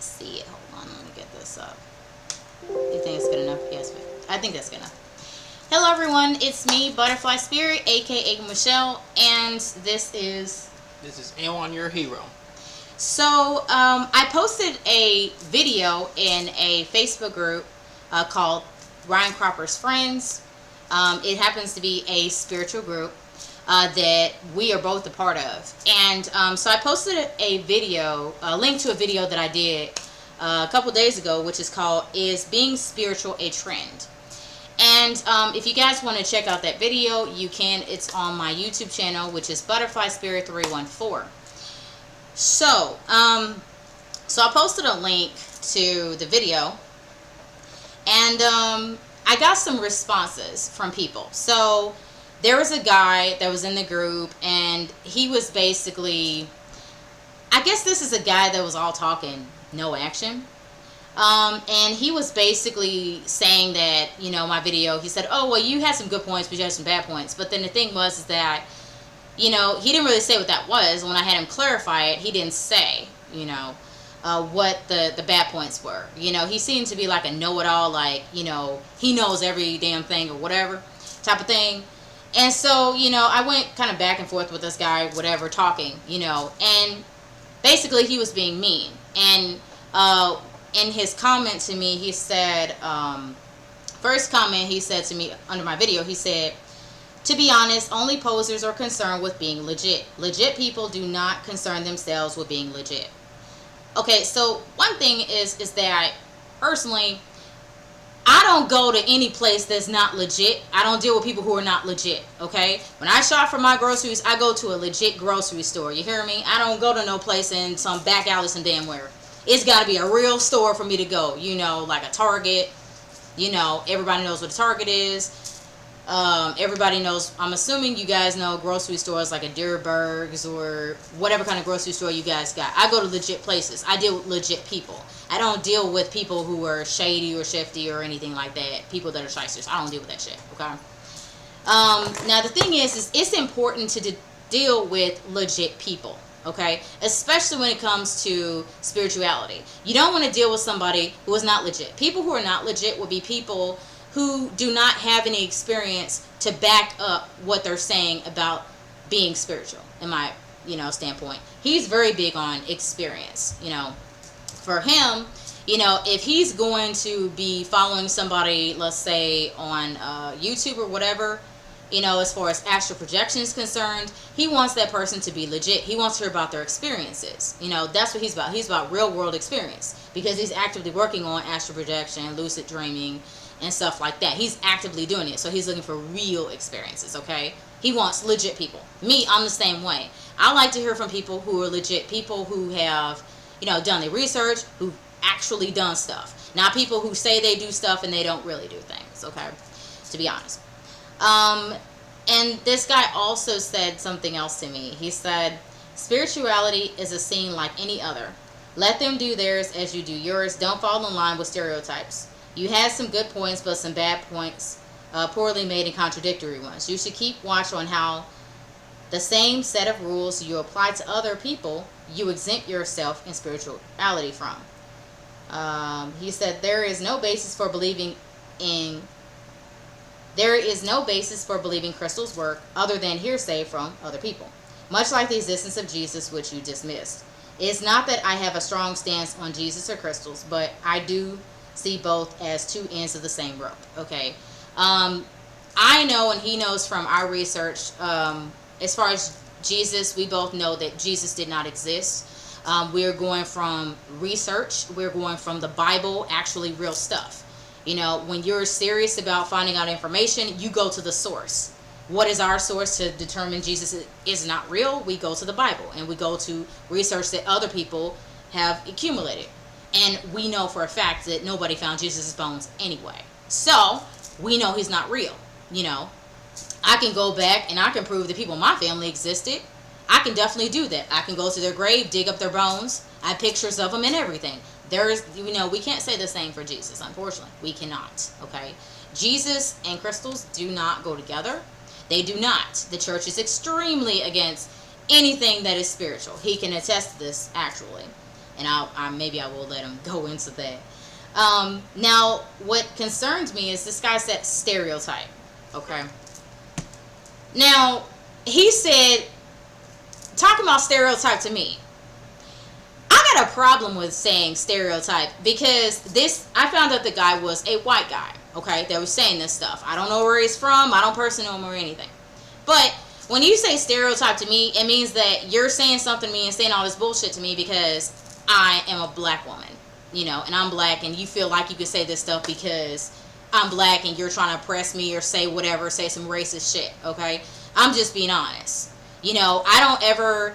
see it. Hold on, let me get this up. You think it's good enough? Yes, I think that's good enough. Hello everyone, it's me, Butterfly Spirit, aka Michelle, and This is A1 Your Hero. so I posted a video in a Facebook group called Ryan Cropper's Friends. It happens to be a spiritual group that we are both a part of. And so I posted a video, a link to a video that I did a couple days ago, which is called Is Being Spiritual a Trend? And if you guys want to check out that video, you can. It's on my YouTube channel, which is Butterfly Spirit 314. So, so I posted a link to the video, and I got some responses from people. So there was a guy that was in the group, and he was basically, I guess this is a guy that was all talking, no action. And he was basically saying that, you know, my video, he said, oh, well, you had some good points, but you had some bad points. But then the thing was is that, you know, he didn't really say what that was. When I had him clarify it, he didn't say, you know, what the bad points were. You know, he seemed to be like a know-it-all, like, you know, he knows every damn thing or whatever type of thing. And so, you know, I went kind of back and forth with this guy, whatever, talking, you know, and basically he was being mean. And in his comment to me, he said, first comment he said to me under my video, he said, to be honest, only posers are concerned with being legit. Legit people do not concern themselves with being legit. Okay, so one thing is that personally, I don't go to any place that's not legit. I don't deal with people who are not legit, okay? When I shop for my groceries, I go to a legit grocery store. You hear me? I don't go to no place in some back alley some damn where. It's got to be a real store for me to go, you know, like a Target. You know, everybody knows what a Target is. Everybody knows, I'm assuming you guys know grocery stores like a Dierberg's or whatever kind of grocery store you guys got. I go to legit places. I deal with legit people. I don't deal with people who are shady or shifty or anything like that. People that are shysters. I don't deal with that shit, okay? Now, the thing is it's important to deal with legit people. Okay, especially when it comes to spirituality. You don't want to deal with somebody who is not legit. People who are not legit would be people who do not have any experience to back up what they're saying about being spiritual, in my, you know, standpoint. He's very big on experience. You know, for him, you know, if he's going to be following somebody, let's say on YouTube or whatever, you know, as far as astral projection is concerned, he wants that person to be legit. He wants to hear about their experiences. You know, that's what he's about. He's about real world experience because he's actively working on astral projection, lucid dreaming, and stuff like that. He's actively doing it. So he's looking for real experiences, okay? He wants legit people. Me, I'm the same way. I like to hear from people who are legit, people who have, you know, done their research, who've actually done stuff. Not people who say they do stuff and they don't really do things, okay? To be honest. And this guy also said something else to me. He said, spirituality is a scene like any other. Let them do theirs as you do yours. Don't fall in line with stereotypes. You had some good points, but some bad points, poorly made and contradictory ones. You should keep watch on how the same set of rules you apply to other people, you exempt yourself in spirituality from. He said, there is no basis for believing crystals work other than hearsay from other people, much like the existence of Jesus, which you dismissed. It's not that I have a strong stance on Jesus or crystals, but I do see both as two ends of the same rope, okay? I know, and he knows from our research, as far as Jesus, we both know that Jesus did not exist. We're going from research, we're going from the Bible, actually real stuff. You know, when you're serious about finding out information, you go to the source. What is our source to determine Jesus is not real? We go to the Bible, and we go to research that other people have accumulated. And we know for a fact that nobody found Jesus' bones anyway. So, we know he's not real, you know. I can go back and I can prove that people in my family existed. I can definitely do that. I can go to their grave, dig up their bones. I have pictures of them and everything. There's, you know, we can't say the same for Jesus, unfortunately. We cannot, okay? Jesus and crystals do not go together. They do not. The church is extremely against anything that is spiritual. He can attest to this, actually. and maybe I will let him go into that. Now, what concerns me is this guy said stereotype. Okay. Now, he said, talking about stereotype to me, I got a problem with saying stereotype because I found out the guy was a white guy, okay, that was saying this stuff. I don't know where he's from. I don't personally know him or anything. But when you say stereotype to me, it means that you're saying something to me and saying all this bullshit to me because I am a black woman, and I'm black, and you feel like you can say this stuff because I'm black and you're trying to oppress me or say whatever, say some racist shit, okay? I'm just being honest. I don't ever,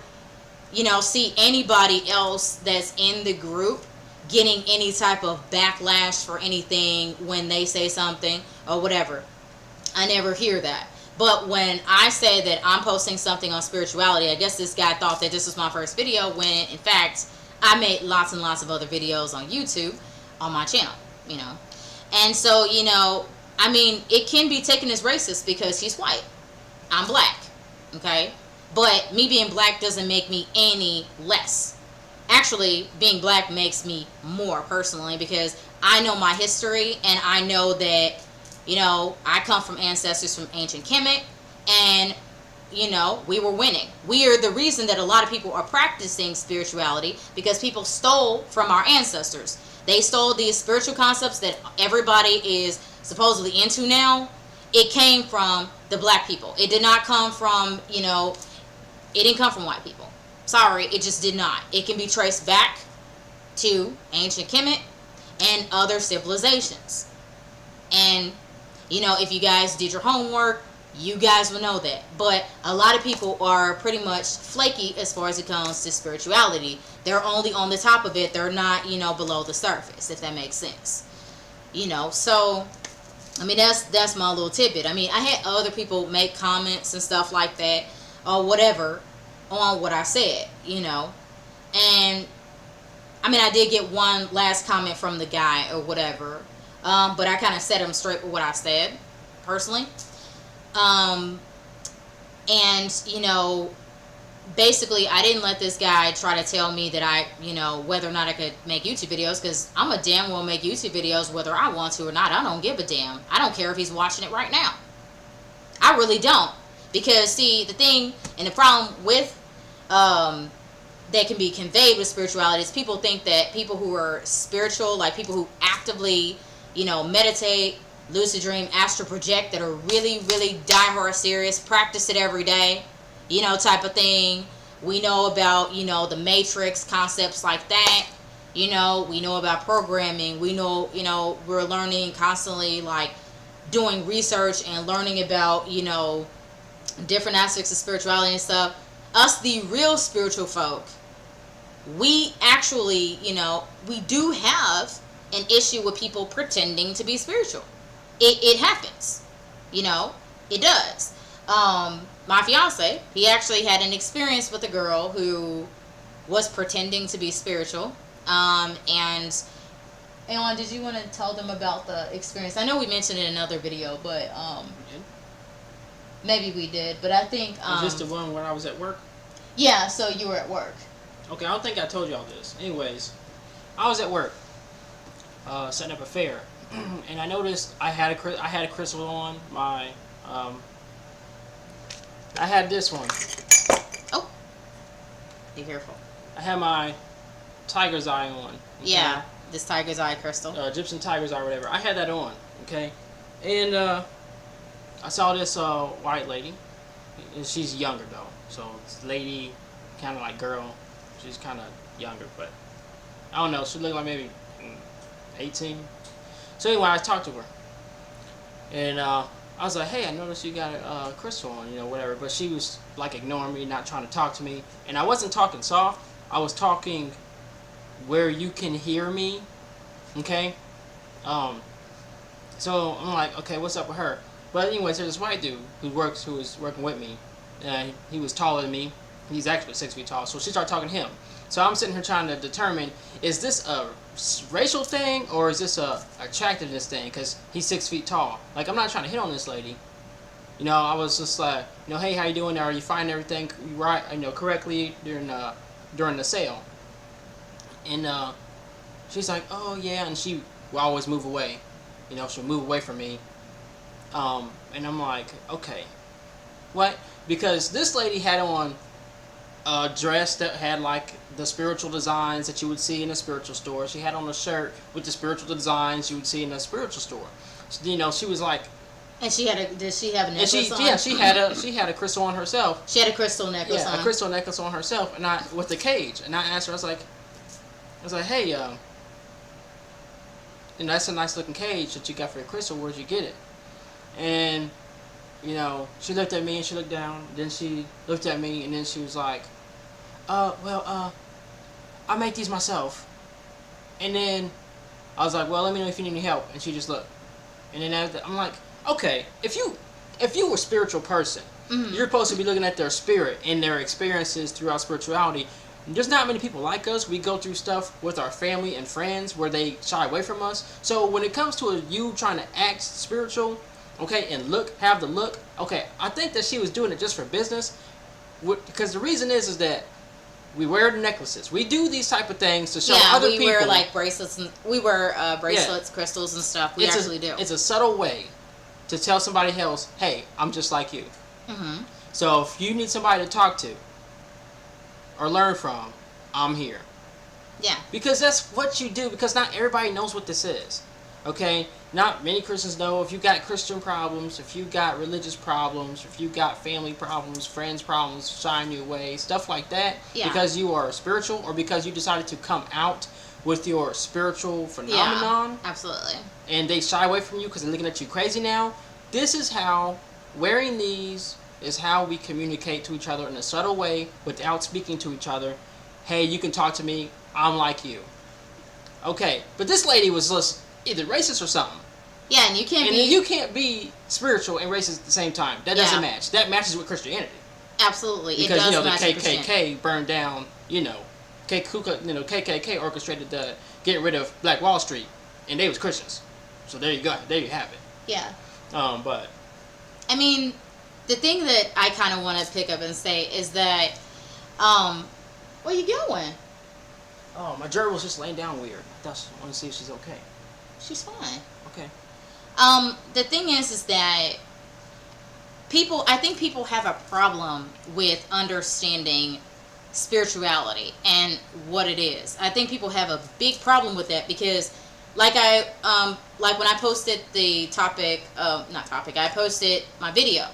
see anybody else that's in the group getting any type of backlash for anything when they say something or whatever. I never hear that. But when I say that I'm posting something on spirituality, I guess this guy thought that this was my first video when, in fact, I made lots and lots of other videos on YouTube on my channel, And so, it can be taken as racist because he's white. I'm black, okay? But me being black doesn't make me any less. Actually, being black makes me more personally because I know my history and I know that, I come from ancestors from ancient Kemet and, we were winning. We are the reason that a lot of people are practicing spirituality because people stole from our ancestors. They stole these spiritual concepts that everybody is supposedly into now. It came from the black people. It did not come from, it didn't come from white people. Sorry, it just did not. It can be traced back to ancient Kemet and other civilizations. And, if you guys did your homework, you guys will know that. But a lot of people are pretty much flaky as far as it comes to spirituality. They're only on the top of it. They're not, below the surface, if that makes sense. So, that's my little tidbit. I had other people make comments and stuff like that or whatever on what I said, And, I did get one last comment from the guy or whatever. But I kind of set him straight with what I said, personally. Basically, I didn't let this guy try to tell me that whether or not I could make YouTube videos, because I'm a damn well make YouTube videos whether I want to or not. I don't give a damn. I don't care if he's watching it right now. I really don't. Because, see, the thing and the problem with that can be conveyed with spirituality is people think that people who are spiritual, like people who actively, meditate, lucid dream, astral project, that are really, really diehard serious, practice it every day, type of thing. We know about, the matrix, concepts like that. We know about programming. We know, we're learning constantly, like doing research and learning about, different aspects of spirituality and stuff. Us, the real spiritual folk, we actually, we do have an issue with people pretending to be spiritual. It happens, it does. My fiance, he actually had an experience with a girl who was pretending to be spiritual. And Alan, did you want to tell them about the experience? I know we mentioned it in another video, but maybe we did. But I think was this the one where I was at work? Yeah, so you were at work. Okay, I don't think I told y'all this. Anyways, I was at work, setting up a fair, and I noticed I had a crystal on my. I had this one. Oh, be careful. I had my tiger's eye on. Okay? Yeah, this tiger's eye crystal. Egyptian tiger's eye, whatever. I had that on. Okay, and I saw this white lady, and she's younger though. So it's lady, kind of like girl. She's kind of younger, but I don't know. She looked like maybe 18. So anyway, I talked to her, and I was like, "Hey, I noticed you got a crystal on, whatever." But she was like ignoring me, not trying to talk to me. And I wasn't talking soft. I was talking where you can hear me. Okay. So I'm like, okay, what's up with her? But anyways, there's this white dude who was working with me. He was taller than me. He's actually 6 feet tall. So she started talking to him. So I'm sitting here trying to determine, is this a racial thing or is this a attractiveness thing? Because he's 6 feet tall. Like, I'm not trying to hit on this lady. I was just like, hey, how you doing? Are you finding everything right? Correctly during the sale? And she's like, oh yeah, and she will always move away. She'll move away from me. And I'm like, okay, what? Because this lady had on a dress that had like the spiritual designs that you would see in a spiritual store. She had on a shirt with the spiritual designs you would see in a spiritual store. So, she was like. And did she have a necklace on? Yeah, she had a crystal on herself. She had a crystal necklace on. Yeah, a crystal necklace on herself, and with the cage. And I asked her, I was like, hey, and that's a nice looking cage that you got for your crystal. Where'd you get it? And she looked at me and she looked down. Then she looked at me and then she was like, I make these myself. And then I was like, well, let me know if you need any help. And she just looked. And then I'm like, okay, if you were a spiritual person, you're supposed to be looking at their spirit and their experiences throughout spirituality. There's not many people like us. We go through stuff with our family and friends where they shy away from us. So when it comes to you trying to act spiritual, okay, and have the look, okay, I think that she was doing it just for business. Because the reason is that we wear the necklaces. We do these type of things to show other people. Yeah, we wear like bracelets and bracelets, crystals and stuff. We actually do. It's a subtle way to tell somebody else, hey, I'm just like you. Mm-hmm. So if you need somebody to talk to or learn from, I'm here. Yeah. Because that's what you do. Because not everybody knows what this is. Okay? Not many Christians know. If you got Christian problems, if you got religious problems, if you got family problems, friends problems, shying you away, stuff like that. Yeah. Because you are spiritual or because you decided to come out with your spiritual phenomenon. Yeah, absolutely. And they shy away from you because they're looking at you crazy now. This is how, wearing these is how we communicate to each other in a subtle way without speaking to each other. Hey, you can talk to me. I'm like you. Okay, but this lady was just either racist or something. Yeah, and you can't be spiritual and racist at the same time. That doesn't match. That matches with Christianity. Absolutely, because the KKK burned down. KKK orchestrated the getting rid of Black Wall Street, and they was Christians. So there you go. There you have it. Yeah. But I mean, the thing that I kind of want to pick up and say is that, where you going? Oh, my gerbil was just laying down weird. I want to see if she's okay. She's fine. Okay. The thing is that I think people have a problem with understanding spirituality and what it is. I think people have a big problem with that because, like when I posted the topic, I posted my video.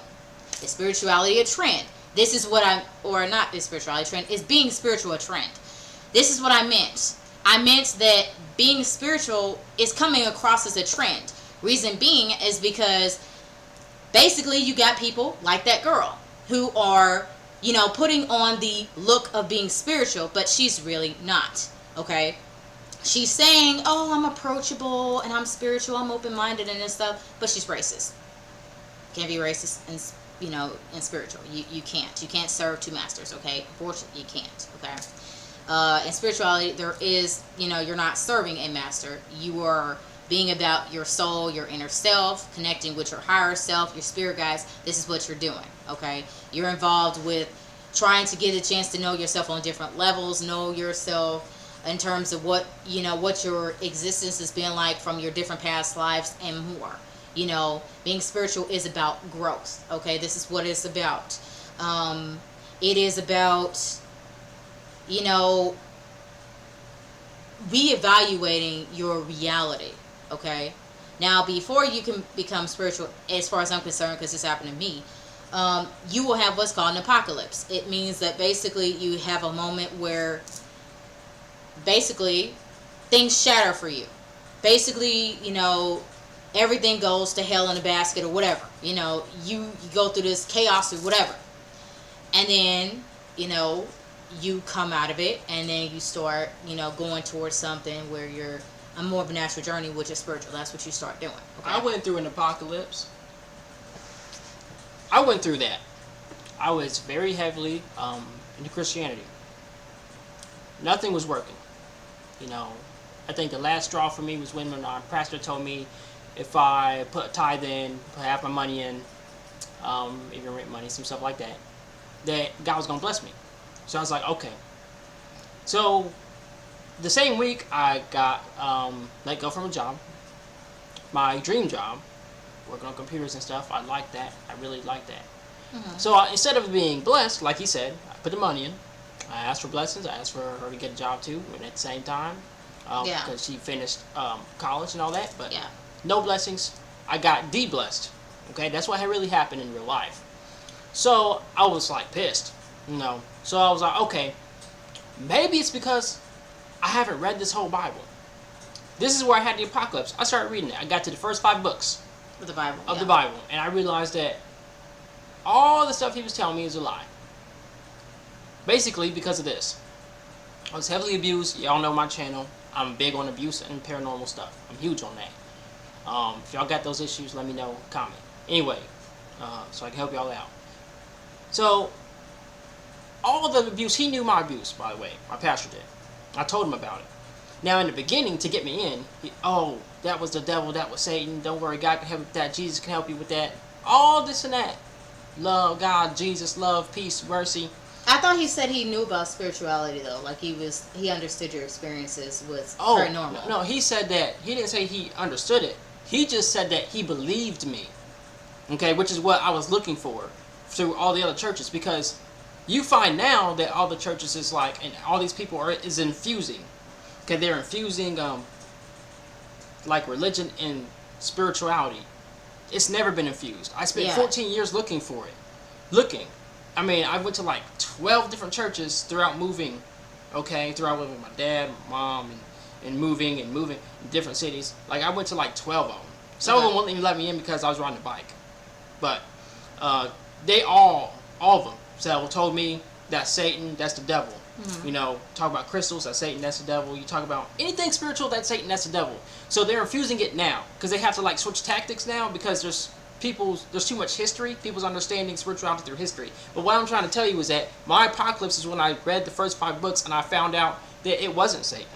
Is spirituality a trend? This is what not is spirituality a trend, is being spiritual a trend. This is what I meant. I meant that being spiritual is coming across as a trend. Reason being is because basically you got people like that girl who are, putting on the look of being spiritual, but she's really not. Okay? She's saying, oh, I'm approachable and I'm spiritual, I'm open-minded and this stuff, but she's racist. Can't be racist and spiritual. You can't. You can't serve two masters, okay? Unfortunately, you can't, okay? In spirituality, there is, you're not serving a master. You are being about your soul, your inner self, connecting with your higher self, your spirit guides. This is what you're doing, okay? You're involved with trying to get a chance to know yourself on different levels, know yourself in terms of what your existence has been like from your different past lives and more. Being spiritual is about growth, okay? This is what it's about. It is about, reevaluating your reality, okay? Now, before you can become spiritual, as far as I'm concerned, because this happened to me, you will have what's called an apocalypse. It means that basically you have a moment where basically things shatter for you. Basically, everything goes to hell in a basket or whatever. You go through this chaos or whatever. And then, you come out of it and then you start, going towards something where you're on more of a natural journey, which is spiritual. That's what you start doing. Okay? I went through an apocalypse. I went through that. I was very heavily into Christianity. Nothing was working. I think the last straw for me was when our pastor told me if I put a tithe in, put half my money in, even rent money, some stuff like that, that God was going to bless me. So I was like, okay. So the same week I got let go from a job, my dream job, working on computers and stuff. I like that. I really like that. So instead of being blessed, like he said, I put the money in. I asked for blessings. I asked for her to get a job too, and at the same time, because she finished college and all that. But Yeah. no blessings. I got de-blessed. Okay, that's what had really happened in real life. So I was like pissed, you know. So I was like, okay, maybe it's because I haven't read this whole Bible. This is where I had the apocalypse. I started reading it. I got to the first 5 books With the Bible. of the Bible, and I realized that all the stuff he was telling me is a lie. Basically, because of this. I was heavily abused. Y'all know my channel. I'm big on abuse and paranormal stuff. I'm huge on that. If y'all got those issues, let me know. Comment. Anyway, so I can help y'all out. So, all the abuse, he knew my abuse, by the way. My pastor did. I told him about it. Now, in the beginning, to get me in, that was the devil, that was Satan. Don't worry, God can help you with that. Jesus can help you with that. All this and that. Love, God, Jesus, love, peace, mercy. I thought he said he knew about spirituality though, like he understood your experiences with paranormal. No, he said that. He didn't say he understood it. He just said that he believed me. Okay, which is what I was looking for through all the other churches, because you find now that all the churches is like, and all these people is infusing. Okay, they're infusing like religion and spirituality. It's never been infused. I spent 14 years looking for it. I mean, I went to like 12 different churches throughout moving. Okay, throughout living with my dad, my mom, and moving in different cities. Like, I went to like 12 of them. Some of them wouldn't even let me in because I was riding a bike. But they all of them, so told me that's Satan, that's the devil. You know, talk about crystals, that's Satan, that's the devil. You talk about anything spiritual, that's Satan, that's the devil. So they're infusing it now because they have to like switch tactics now because there's too much history. People's understanding spirituality through history. But what I'm trying to tell you is that my apocalypse is when I read the first 5 books and I found out that it wasn't Satan.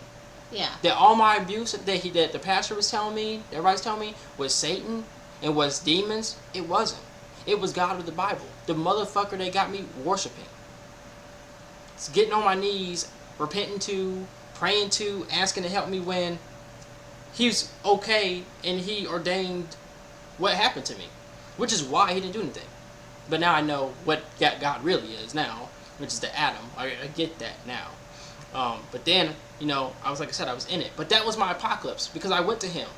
Yeah. That all my abuse that the pastor was telling me, everybody's telling me, was Satan and was demons. It wasn't. It was God of the Bible. The motherfucker they got me worshiping. It's getting on my knees, repenting to, praying to, asking to help me when he's okay and he ordained what happened to me. Which is why he didn't do anything. But now I know what God really is now, which is the Adam. I get that now. But then, you know, I was like I said, I was in it. But that was my apocalypse because I went to him.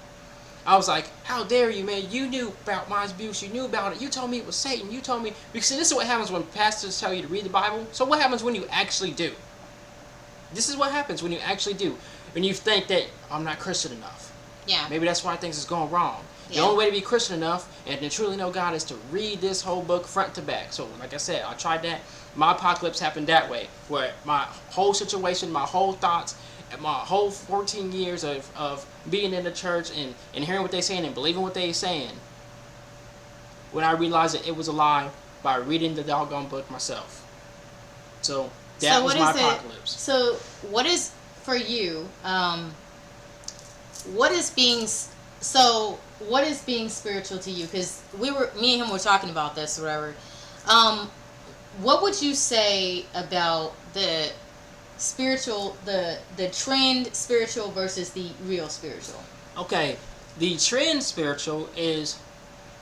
I was like, how dare you, man? You knew about my abuse. You knew about it. You told me it was Satan. You told me. Because this is what happens when pastors tell you to read the Bible. So what happens when you actually do? This is what happens when you actually do. When you think that I'm not Christian enough. Yeah. Maybe that's why things is going wrong. The Yeah. only way to be Christian enough and to truly know God is to read this whole book front to back. So, like I said, I tried that. My apocalypse happened that way, where my whole situation, my whole thoughts, and my whole 14 years of being in the church and hearing what they're saying and believing what they're saying, when I realized that it was a lie by reading the doggone book myself. So, that was my apocalypse. So, what is, for you, what is being spiritual to you? Because me and him were talking about this or whatever. What would you say about the spiritual, the trend spiritual versus the real spiritual? Okay, the trend spiritual is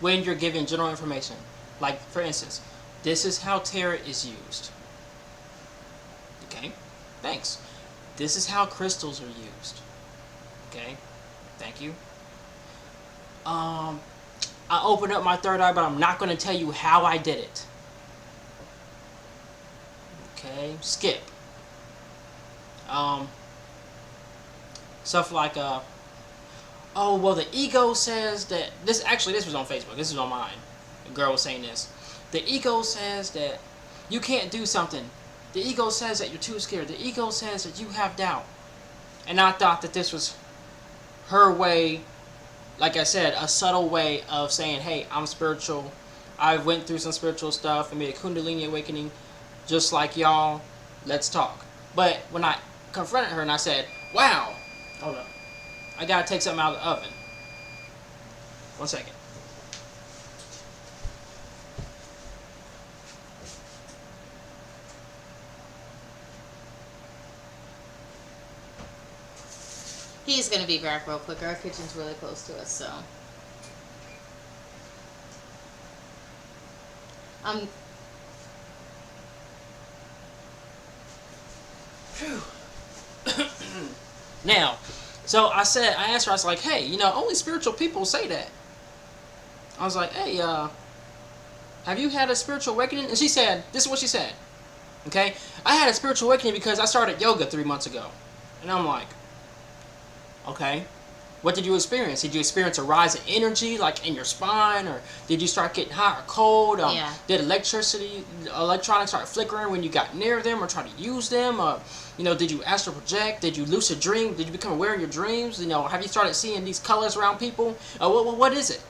when you're given general information. Like, for instance, this is how tarot is used. Okay, thanks. This is how crystals are used. Okay, thank you. I opened up my third eye, but I'm not going to tell you how I did it. Okay, skip. Stuff like, oh, well, the ego says that, this was on Facebook, this was on mine. The girl was saying this. The ego says that you can't do something. The ego says that you're too scared. The ego says that you have doubt. And I thought that this was her way, like I said, a subtle way of saying, hey, I'm spiritual. I went through some spiritual stuff and made a Kundalini awakening just like y'all. Let's talk. But when I confronted her and I said, wow, hold up, I gotta take something out of the oven. 1 second. He's gonna be back real quick. Our kitchen's really close to us, so. Now, so I asked her, I was like, hey, only spiritual people say that. I was like, hey, have you had a spiritual awakening? And she said, this is what she said. Okay? I had a spiritual awakening because I started yoga 3 months ago. And I'm like, okay. What did you experience? Did you experience a rise in energy, like in your spine? Or did you start getting hot or cold? Yeah. Did electronics start flickering when you got near them or tried to use them? Did you astral project? Did you lucid dream? Did you become aware of your dreams? Have you started seeing these colors around people? What is it?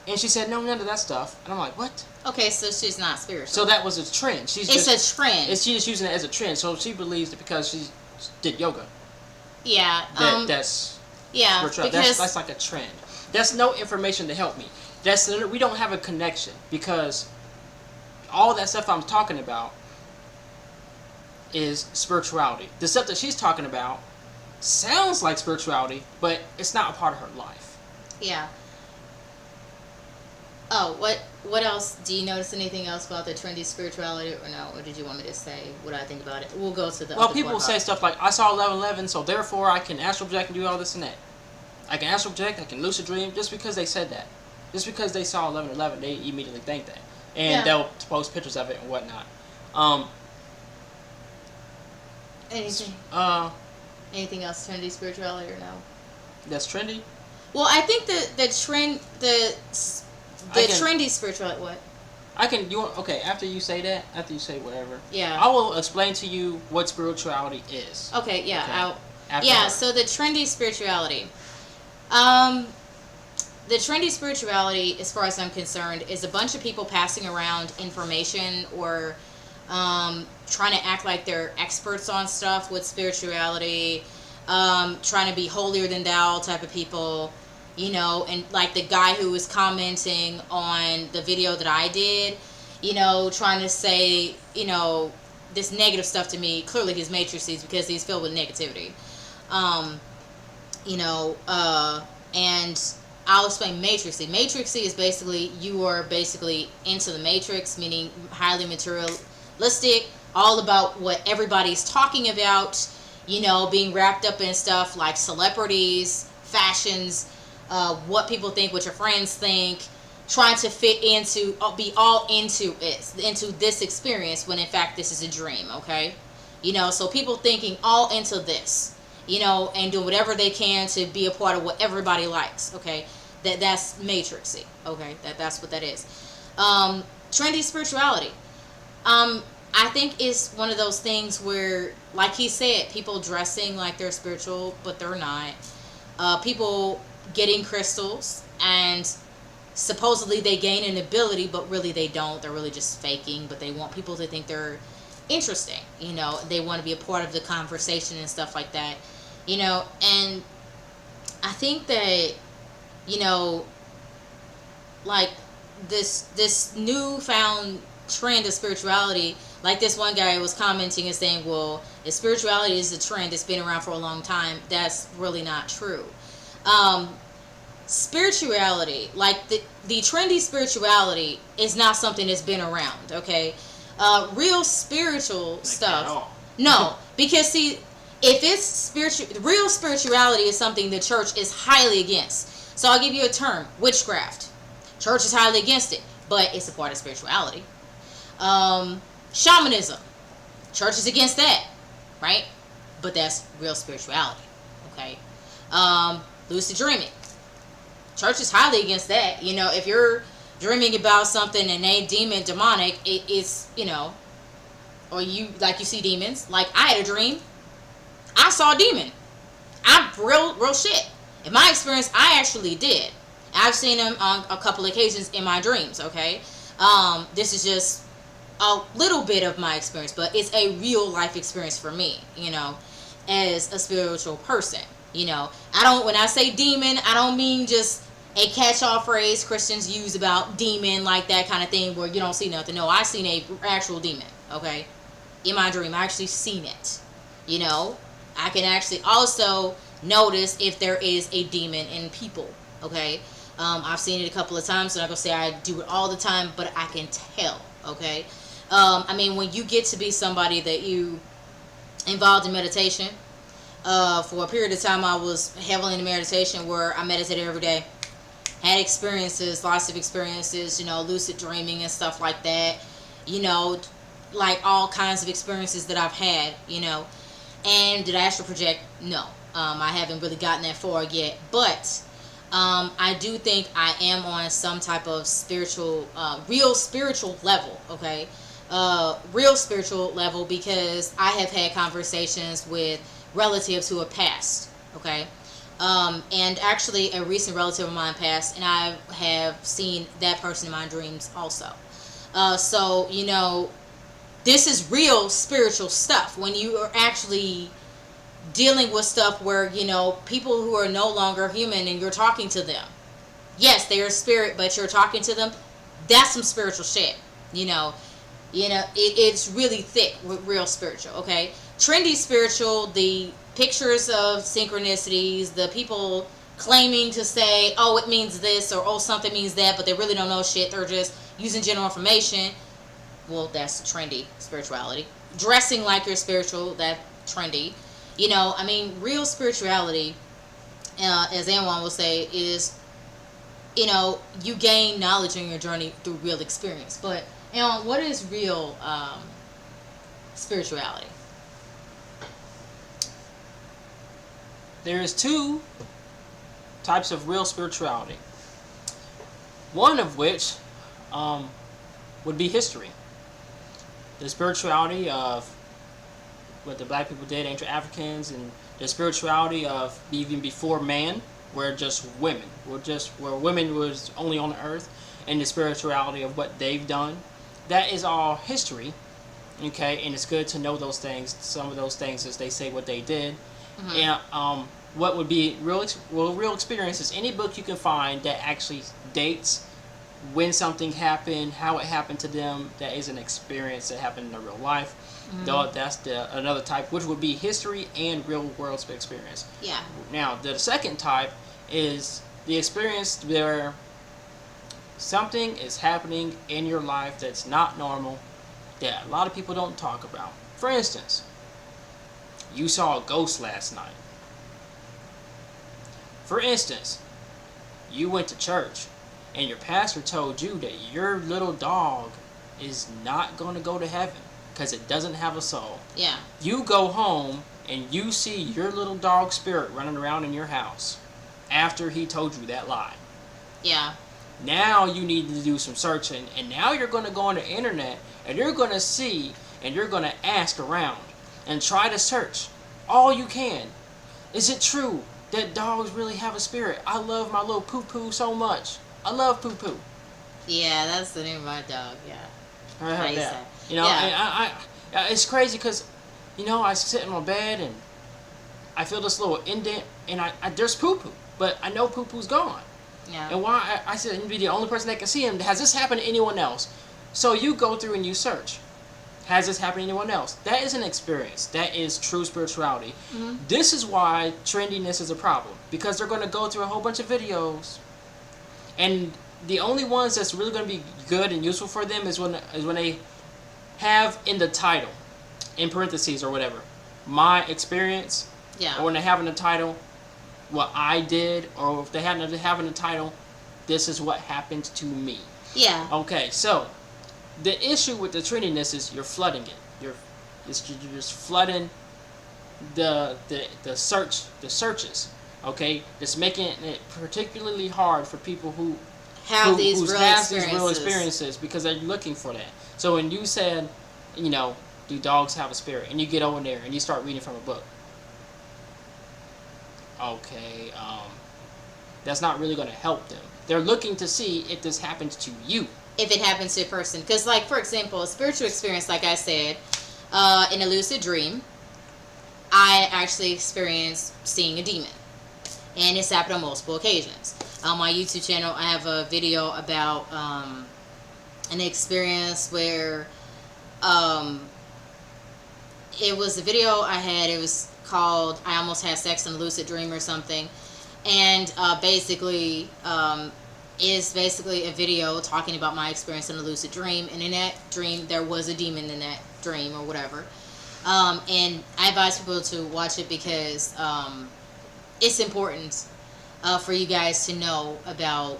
And she said, no, none of that stuff. And I'm like, what? Okay, so she's not spiritual. So that was a trend. It's a trend. She's just using it as a trend. So she believes that because she did yoga. Yeah. That's yeah. Because that's like a trend. That's no information to help me. We don't have a connection because all that stuff I'm talking about is spirituality. The stuff that she's talking about sounds like spirituality, but it's not a part of her life. Yeah. Oh, what else? Do you notice anything else about the trendy spirituality or no? Or did you want me to say what I think about it? We'll go to the Well, people will say stuff like, I saw 11:11, so therefore I can astral project and do all this and that. I can astral project, I can lucid dream, just because they said that. Just because they saw 11:11, they immediately think that. And they'll post pictures of it and whatnot. Anything? Anything else trendy spirituality or no? That's trendy? Well, I think the trendy spirituality, what? After you say that, after you say whatever, yeah, I will explain to you what spirituality is. Okay, yeah. Okay? So the trendy spirituality. The trendy spirituality, as far as I'm concerned, is a bunch of people passing around information or trying to act like they're experts on stuff with spirituality, trying to be holier than thou type of people. And like the guy who was commenting on the video that I did, trying to say, this negative stuff to me. Clearly he's matrices because he's filled with negativity. And I'll explain matrixy. Matrixy is basically, you are basically into the matrix, meaning highly materialistic, all about what everybody's talking about, being wrapped up in stuff like celebrities, fashions, what people think, what your friends think, trying to fit into, be all into this experience when in fact this is a dream, okay? So people thinking all into this, and doing whatever they can to be a part of what everybody likes, okay? That's matrixy, okay? That's what that is. Trendy spirituality. I think is one of those things where, like he said, people dressing like they're spiritual, but they're not. People getting crystals and supposedly they gain an ability, but really they don't. They're really just faking, but they want people to think they're interesting. They want to be a part of the conversation and stuff like that. And I think that, like this newfound trend of spirituality, like this one guy was commenting and saying, well, if spirituality is a trend that's been around for a long time, that's really not true. Spirituality, like the trendy spirituality, is not something that's been around, okay? Real spiritual stuff, no, because see, if it's spiritual, real spirituality is something the church is highly against. So I'll give you a term: witchcraft. Church is highly against it, but it's a part of spirituality. Shamanism, church is against that, right? But that's real spirituality, okay? Lucid dreaming, church is highly against that. If you're dreaming about something and they deem it demonic, it's, or you see demons. Like I had a dream, I saw a demon. I'm real shit. In my experience, I actually did. I've seen him on a couple occasions in my dreams, okay? This is just a little bit of my experience, but it's a real life experience for me, as a spiritual person. When I say demon, I don't mean just a catch-all phrase Christians use about demon, like that kind of thing where you don't see nothing. No, I seen a actual demon, okay? In my dream, I actually seen it. I can actually also notice if there is a demon in people. Okay, I've seen it a couple of times, and I'm gonna say I do it all the time, but I can tell. Okay, I mean, when you get to be somebody that you involved in meditation, for a period of time, I was heavily in meditation where I meditated every day. Had experiences, lots of experiences, lucid dreaming and stuff like that. Like all kinds of experiences that I've had, And did I astral project? No. I haven't really gotten that far yet. But I do think I am on some type of spiritual, real spiritual level, okay? Real spiritual level, because I have had conversations with relatives who have passed, okay? And actually a recent relative of mine passed, and I have seen that person in my dreams also. So, this is real spiritual stuff when you are actually dealing with stuff where, people who are no longer human and you're talking to them. Yes, they are a spirit, but you're talking to them. That's some spiritual shit, it's really thick with real spiritual, okay? Trendy spiritual, the pictures of synchronicities, the people claiming to say, oh, it means this, or oh, something means that, but they really don't know shit. They're just using general information. Well, that's trendy spirituality. Dressing like you're spiritual, that's trendy. Real spirituality, as Anwan will say, is, you gain knowledge in your journey through real experience. But, what is real spirituality? There is two types of real spirituality. One of which would be history. The spirituality of what the black people did, ancient Africans, and the spirituality of even before man, where just women, where women was only on the earth, and the spirituality of what they've done. That is all history, okay? And it's good to know those things. Some of those things, as they say, what they did. Mm-hmm. And what would be real experience is any book you can find that actually dates when something happened, how it happened to them. That is an experience that happened in their real life. Mm-hmm. That's another type, which would be history and real world experience. Yeah. Now, the second type is the experience where something is happening in your life that's not normal, that a lot of people don't talk about. For instance, you saw a ghost last night. For instance, you went to church and your pastor told you that your little dog is not going to go to heaven because it doesn't have a soul. Yeah. You go home and you see your little dog spirit running around in your house after he told you that lie. Yeah. Now you need to do some searching, and now you're going to go on the internet and you're going to see and you're going to ask around and try to search all you can. Is it true that dogs really have a spirit? I love my little poo-poo so much. I love poo-poo. Yeah, that's the name of my dog, yeah. I heard that. And it's crazy because, I sit in my bed and I feel this little indent and I there's poo-poo, but I know poo-poo's gone. Yeah. And why I said be the only person that can see him. Has this happened to anyone else? So you go through and you search. Has this happened to anyone else? That is an experience. That is true spirituality. Mm-hmm. This is why trendiness is a problem. Because they're going to go through a whole bunch of videos. And the only ones that's really going to be good and useful for them is when they have in the title, in parentheses or whatever, my experience. Yeah. Or when they have in the title, what I did. Or if they have in the title, this is what happened to me. Yeah. Okay, so the issue with the trendiness is you're flooding it. You're just flooding the searches. Okay, it's making it particularly hard for people who have these real experiences because they're looking for that. So when you said, do dogs have a spirit, and you get over there and you start reading from a book. Okay, that's not really going to help them. They're looking to see if this happens to you. If it happens to a person. Because, like, for example, a spiritual experience, like I said, in a lucid dream, I actually experienced seeing a demon. And it's happened on multiple occasions. On my YouTube channel, I have a video about an experience where it was a video I had. It was called I Almost Had Sex in a Lucid Dream or something. And basically is basically a video talking about my experience in a lucid dream. And in that dream, there was a demon in that dream or whatever. And I advise people to watch it because it's important for you guys to know about,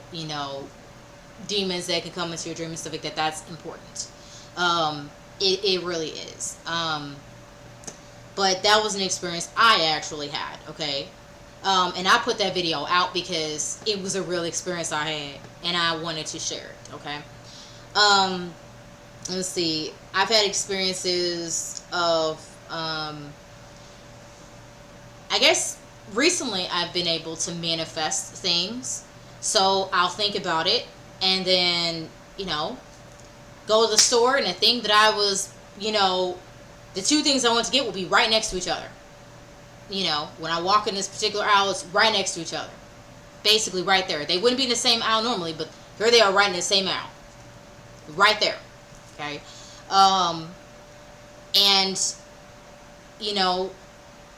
demons that can come into your dream and stuff like that. That's important. It really is. But that was an experience I actually had, okay? And I put that video out because it was a real experience I had, and I wanted to share it, okay? Let's see. I've had experiences of, I guess recently I've been able to manifest things. So I'll think about it, and then, go to the store, and the thing that I was, the two things I want to get will be right next to each other. When I walk in this particular aisle, it's right next to each other. Basically right there. They wouldn't be in the same aisle normally, but here they are right in the same aisle. Right there. Okay? And,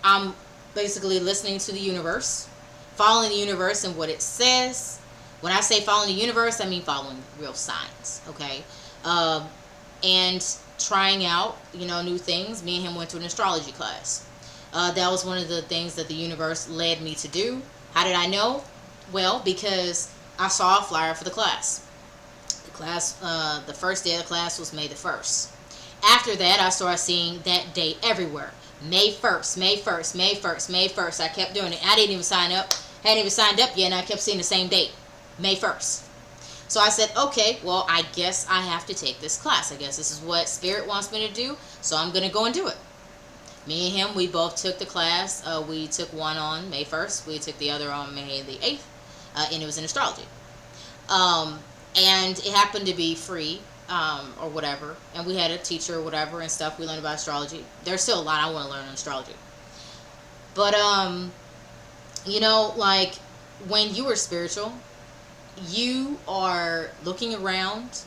I'm basically listening to the universe, following the universe and what it says. When I say following the universe, I mean following real science, okay? And trying out, new things. Me and him went to an astrology class. That was one of the things that the universe led me to do. How did I know? Well, because I saw a flyer for the class. The first day of the class was May the 1st. After that, I started seeing that date everywhere. May 1st, May 1st, May 1st, May 1st. I kept doing it. I didn't even sign up. Hadn't even signed up yet, and I kept seeing the same date. May 1st. So I said, okay, well, I guess I have to take this class. I guess this is what Spirit wants me to do, so I'm going to go and do it. Me and him, we both took the class. We took one on May 1st. We took the other on May the 8th, and it was in astrology. And it happened to be free, or whatever, and we had a teacher or whatever and stuff. We learned about astrology. There's still a lot I want to learn on astrology. But, like, when you are spiritual, you are looking around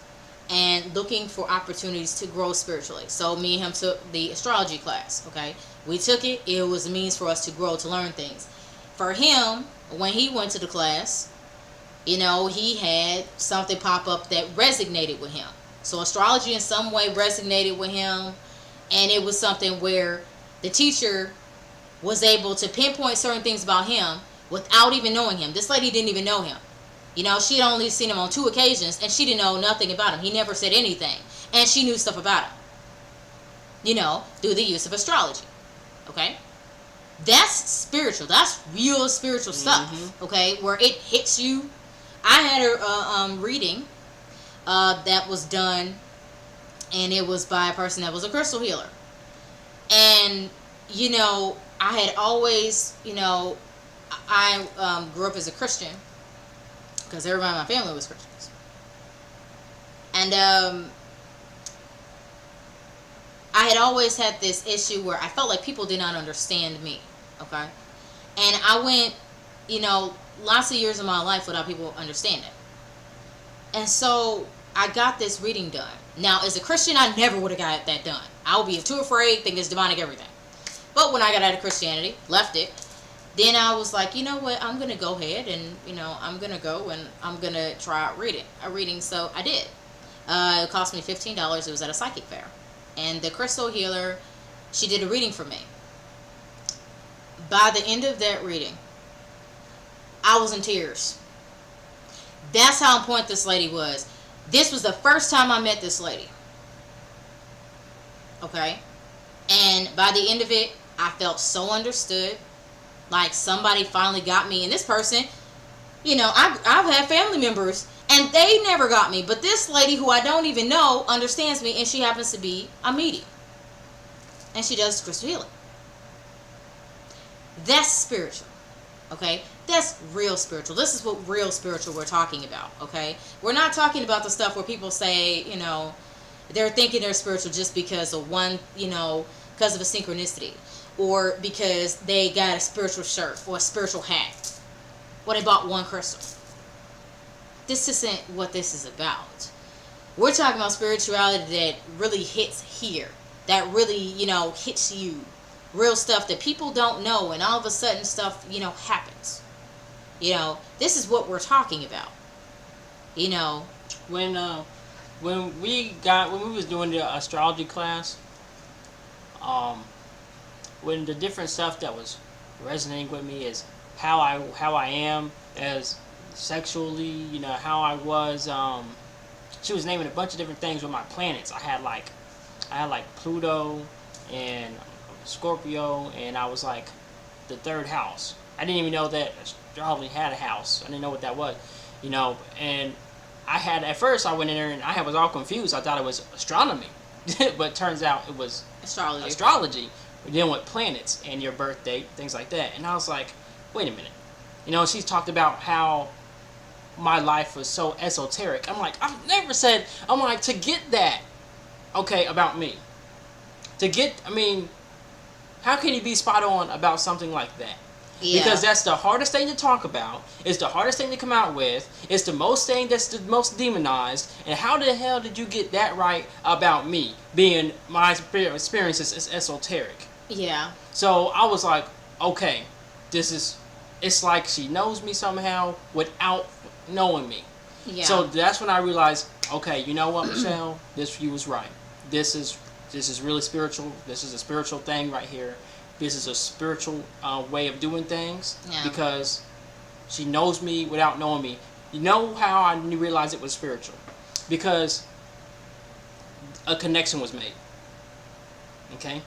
and looking for opportunities to grow spiritually. So me and him took the astrology class, okay? We took it. It was a means for us to grow, to learn things. For him, when he went to the class, he had something pop up that resonated with him. So astrology in some way resonated with him, and it was something where the teacher was able to pinpoint certain things about him without even knowing him. This lady didn't even know him. She had only seen him on 2 occasions, and she didn't know nothing about him. He never said anything. And she knew stuff about him, through the use of astrology. Okay? That's spiritual. That's real spiritual stuff, okay, where it hits you. I had a reading that was done, and it was by a person that was a crystal healer. And, I had always, I grew up as a Christian, because everybody in my family was Christians. And I had always had this issue where I felt like people did not understand me, okay? And I went, lots of years of my life without people understanding. And so I got this reading done. Now, as a Christian, I never would have got that done. I would be too afraid, think it's demonic, everything. But when I got out of Christianity, left it, then I was like, you know what, I'm going to go ahead and, I'm going to go and I'm going to try out a reading. So I did. It cost me $15. It was at a psychic fair. And the crystal healer, she did a reading for me. By the end of that reading, I was in tears. That's how important this lady was. This was the first time I met this lady. Okay? And by the end of it, I felt so understood. Like somebody finally got me. And this person, I've had family members and they never got me. But this lady who I don't even know understands me, and she happens to be a medium. And she does crystal healing. That's spiritual. Okay? That's real spiritual. This is what real spiritual we're talking about. Okay? We're not talking about the stuff where people say, they're thinking they're spiritual just because of one, because of a synchronicity. Or because they got a spiritual shirt or a spiritual hat. Or they bought one crystal. This isn't what this is about. We're talking about spirituality that really hits here. That really, hits you real stuff that people don't know, and all of a sudden stuff, happens. This is what we're talking about. You know, When we was doing the astrology class, when the different stuff that was resonating with me is how I am as sexually, how I was. She was naming a bunch of different things with my planets. I had like Pluto and Scorpio, and I was like the third house. I didn't even know that astrology had a house. I didn't know what that was, and I had, at first I went in there and I was all confused. I thought it was astronomy, but it turns out it was astrology. Then with planets and your birth date, things like that. And I was like, wait a minute. She's talked about how my life was so esoteric. I'm like, I've never said, I'm like, to get that, okay, about me. How can you be spot on about something like that? Yeah. Because that's the hardest thing to talk about. It's the hardest thing to come out with. It's the most thing that's the most demonized. And how the hell did you get that right about me? Being my experiences is esoteric. Yeah. So I was like, okay, it's like she knows me somehow without knowing me. Yeah. So that's when I realized, okay, you know what, Michelle? You was right. This is really spiritual. This is a spiritual thing right here. This is a spiritual way of doing things, because she knows me without knowing me. You know how I realized it was spiritual? Because a connection was made. Okay?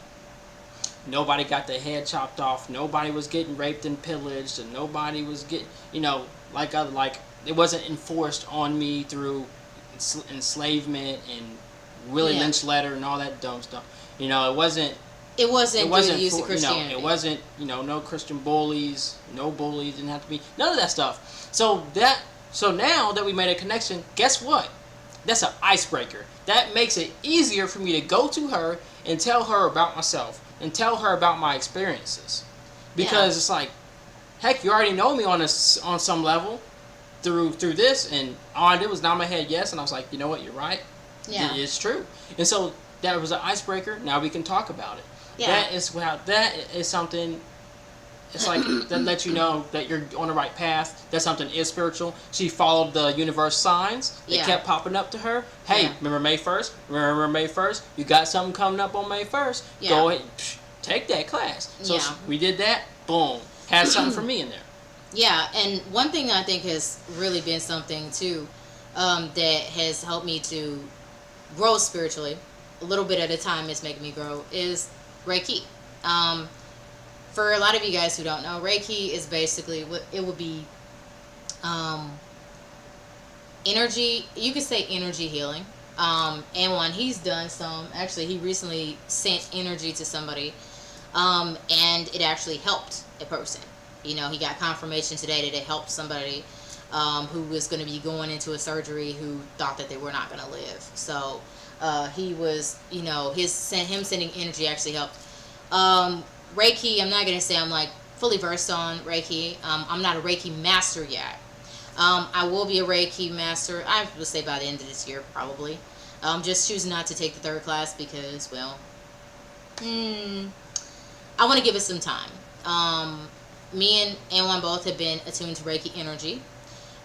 Nobody got their head chopped off. Nobody was getting raped and pillaged, and nobody was getting, like it wasn't enforced on me through enslavement and Willie Lynch letter and all that dumb stuff. It wasn't due to the use of Christianity. It wasn't, no Christian bullies, no bullies, didn't have to be, none of that stuff. So now that we made a connection, guess what? That's an icebreaker. That makes it easier for me to go to her and tell her about myself and tell her about my experiences. Because it's like, heck, you already know me on some level through this, and all I did was nod my head yes, and I was like, you know what, you're right. Yeah. It's true. And so that was an icebreaker. Now we can talk about it. Yeah. That is something. It's like that lets you know that you're on the right path. That something is spiritual. She followed the universe signs. They kept popping up to her. Hey, remember May 1st? Remember May 1st? You got something coming up on May 1st. Yeah. Go ahead, take that class. So we did that. Boom. Had something for me in there. Yeah, and one thing I think has really been something too, that has helped me to grow spiritually, a little bit at a time is making me grow, is Reiki. For a lot of you guys who don't know, Reiki is basically what it would be, energy, you could say energy healing. And when he's done actually he recently sent energy to somebody, and it actually helped a person. He got confirmation today that it helped somebody who was going to be going into a surgery who thought that they were not going to live. So he was, him sending energy actually helped. Reiki, I'm not going to say I'm like fully versed on Reiki. I'm not a Reiki master yet. I will be a Reiki master, I would say, by the end of this year, probably. Just choosing not to take the third class because, well, I want to give it some time. Me and Anwan both have been attuned to Reiki energy,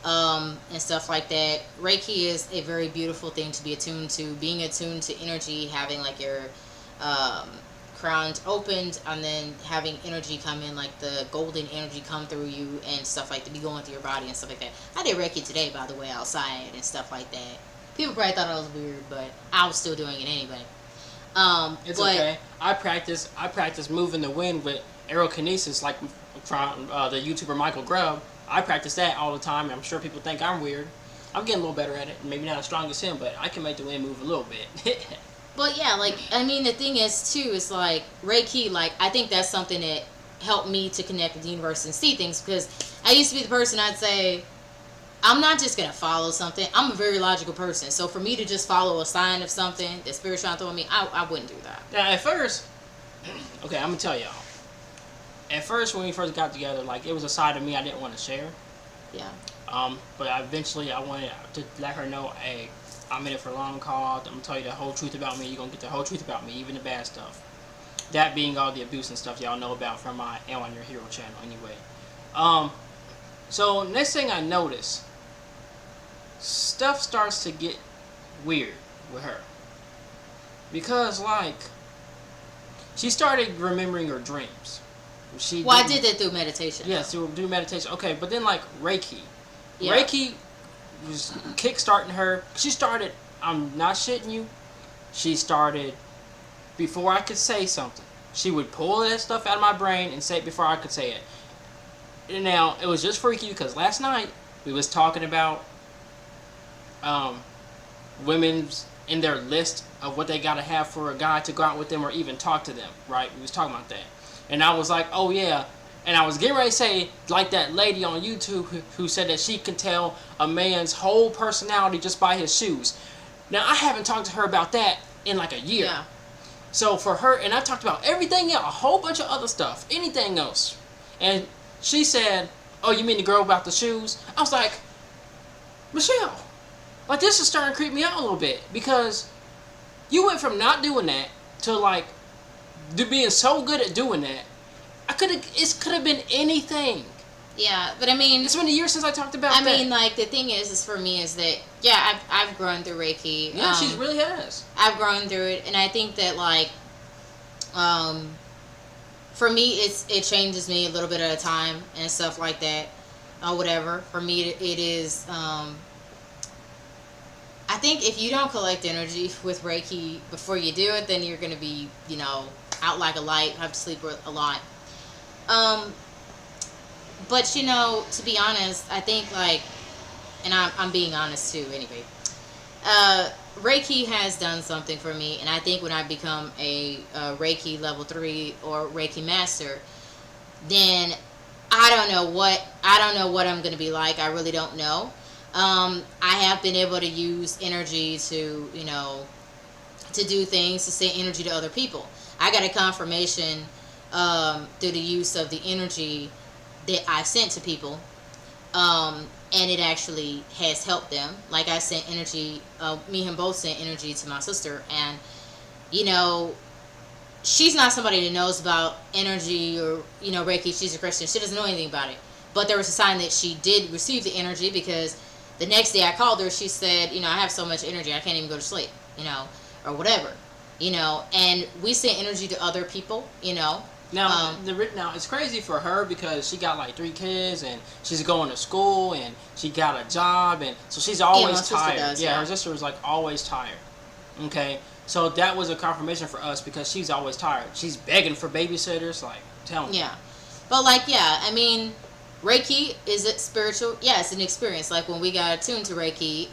and stuff like that. Reiki is a very beautiful thing to be attuned to. Being attuned to energy, having like your crown opened, and then having energy come in, like the golden energy come through you and stuff like that, be going through your body and stuff like that. I did Reiki today, by the way, outside and stuff like that. People probably thought I was weird, but I was still doing it anyway. It's okay. I practice moving the wind with aerokinesis, like from the YouTuber Michael Grubb. I practice that all the time. I'm sure people think I'm weird. I'm getting a little better at it. Maybe not as strong as him, but I can make the wind move a little bit. But yeah, like, I mean, the thing is too, is like Reiki, like, I think that's something that helped me to connect with the universe and see things, because I used to be the person I'd say, I'm not just going to follow something. I'm a very logical person. So for me to just follow a sign of something that Spirit's trying to throw at me, I wouldn't do that. Now, at first, okay, I'm going to tell y'all. At first, when we first got together, like, it was a side of me I didn't want to share. Yeah. But eventually I wanted to let her know, hey, I'm in it for a long haul. I'm going to tell you the whole truth about me. You're going to get the whole truth about me, even the bad stuff. That being all the abuse and stuff y'all know about from my L on Your Hero channel anyway. So next thing I notice, stuff starts to get weird with her. Because, like, she started remembering her dreams. I did that through meditation. Yeah, through meditation. Okay, but then, like, Reiki. Yeah. Reiki was kickstarting her. She started, I'm not shitting you, she started, before I could say something, she would pull that stuff out of my brain and say it before I could say it. And now, it was just freaky because last night, we was talking about women's in their list of what they gotta have for a guy to go out with them or even talk to them, right? We was talking about that. And I was like, oh yeah. And I was getting ready to say, like that lady on YouTube who said that she can tell a man's whole personality just by his shoes. Now, I haven't talked to her about that in like a year. Yeah. So for her, and I talked about everything else, a whole bunch of other stuff, anything else. And she said, oh, you mean the girl about the shoes? I was like, Michelle, like, this is starting to creep me out a little bit, because you went from not doing that to, like, being so good at doing that. It could have been anything. Yeah, but I mean, It's been a year since I talked about that. I mean, like, the thing is for me is that, yeah, I've grown through Reiki. Yeah, she really has. I've grown through it, and I think that, like, for me, it changes me a little bit at a time and stuff like that, or whatever. For me, it is, I think if you don't collect energy with Reiki before you do it, then you're going to be, you know, out like a light, have to sleep a lot. But, you know, to be honest, I think, like, and I'm being honest too anyway, Reiki has done something for me, and I think when I become a Reiki level 3 or Reiki master, then I don't know what I'm going to be like. I really don't know. I have been able to use energy to, you know, to do things, to send energy to other people. I got a confirmation through the use of the energy that I sent to people, and it actually has helped them. Like, I sent energy, me and him both sent energy to my sister, and, you know, she's not somebody that knows about energy or, you know, Reiki. She's a Christian. She doesn't know anything about it. But there was a sign that she did receive the energy, because the next day I called her, she said, you know, I have so much energy, I can't even go to sleep, you know, or whatever, you know, and we send energy to other people, you know. Now, now it's crazy for her because she got like 3 kids and she's going to school and she got a job, and so she's always tired. Her sister was like always tired. Okay, so that was a confirmation for us because she's always tired. She's begging for babysitters, like, tell me. Yeah, but like, yeah, I mean, Reiki is it spiritual? Yeah, it's an experience. Like, when we got attuned to Reiki,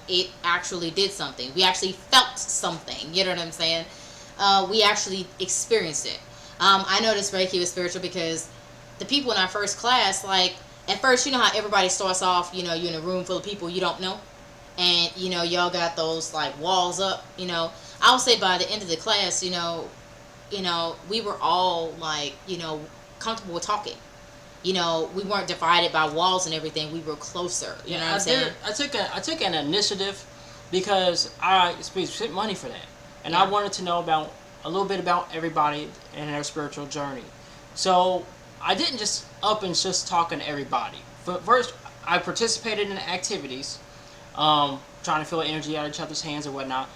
it actually did something. We actually felt something. You know what I'm saying? We actually experienced it. I noticed Reiki was spiritual because the people in our first class, like, at first, you know how everybody starts off, you know, you're in a room full of people you don't know, and, you know, y'all got those, like, walls up, you know. I would say by the end of the class, you know, we were all, like, you know, comfortable with talking. You know, we weren't divided by walls and everything. We were closer. You know what I'm saying? I took an initiative because I spent money for that, and Yeah. I wanted to know about a little bit about everybody and their spiritual journey. So I didn't just up and just talking to everybody. But first, I participated in activities, trying to feel energy out of each other's hands and whatnot,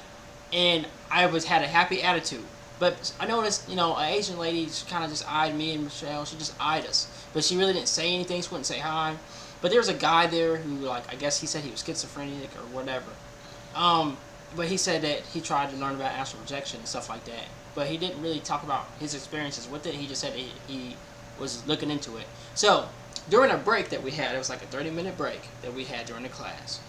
and I had a happy attitude. But I noticed, you know, an Asian lady, she kind of just eyed me and Michelle. She just eyed us. But she really didn't say anything. She wouldn't say hi. But there was a guy there who, like, I guess he said he was schizophrenic or whatever. But he said that he tried to learn about astral projection and stuff like that. But he didn't really talk about his experiences with it. He just said that he was looking into it. So, during a break that we had, it was like a 30-minute break that we had during the class,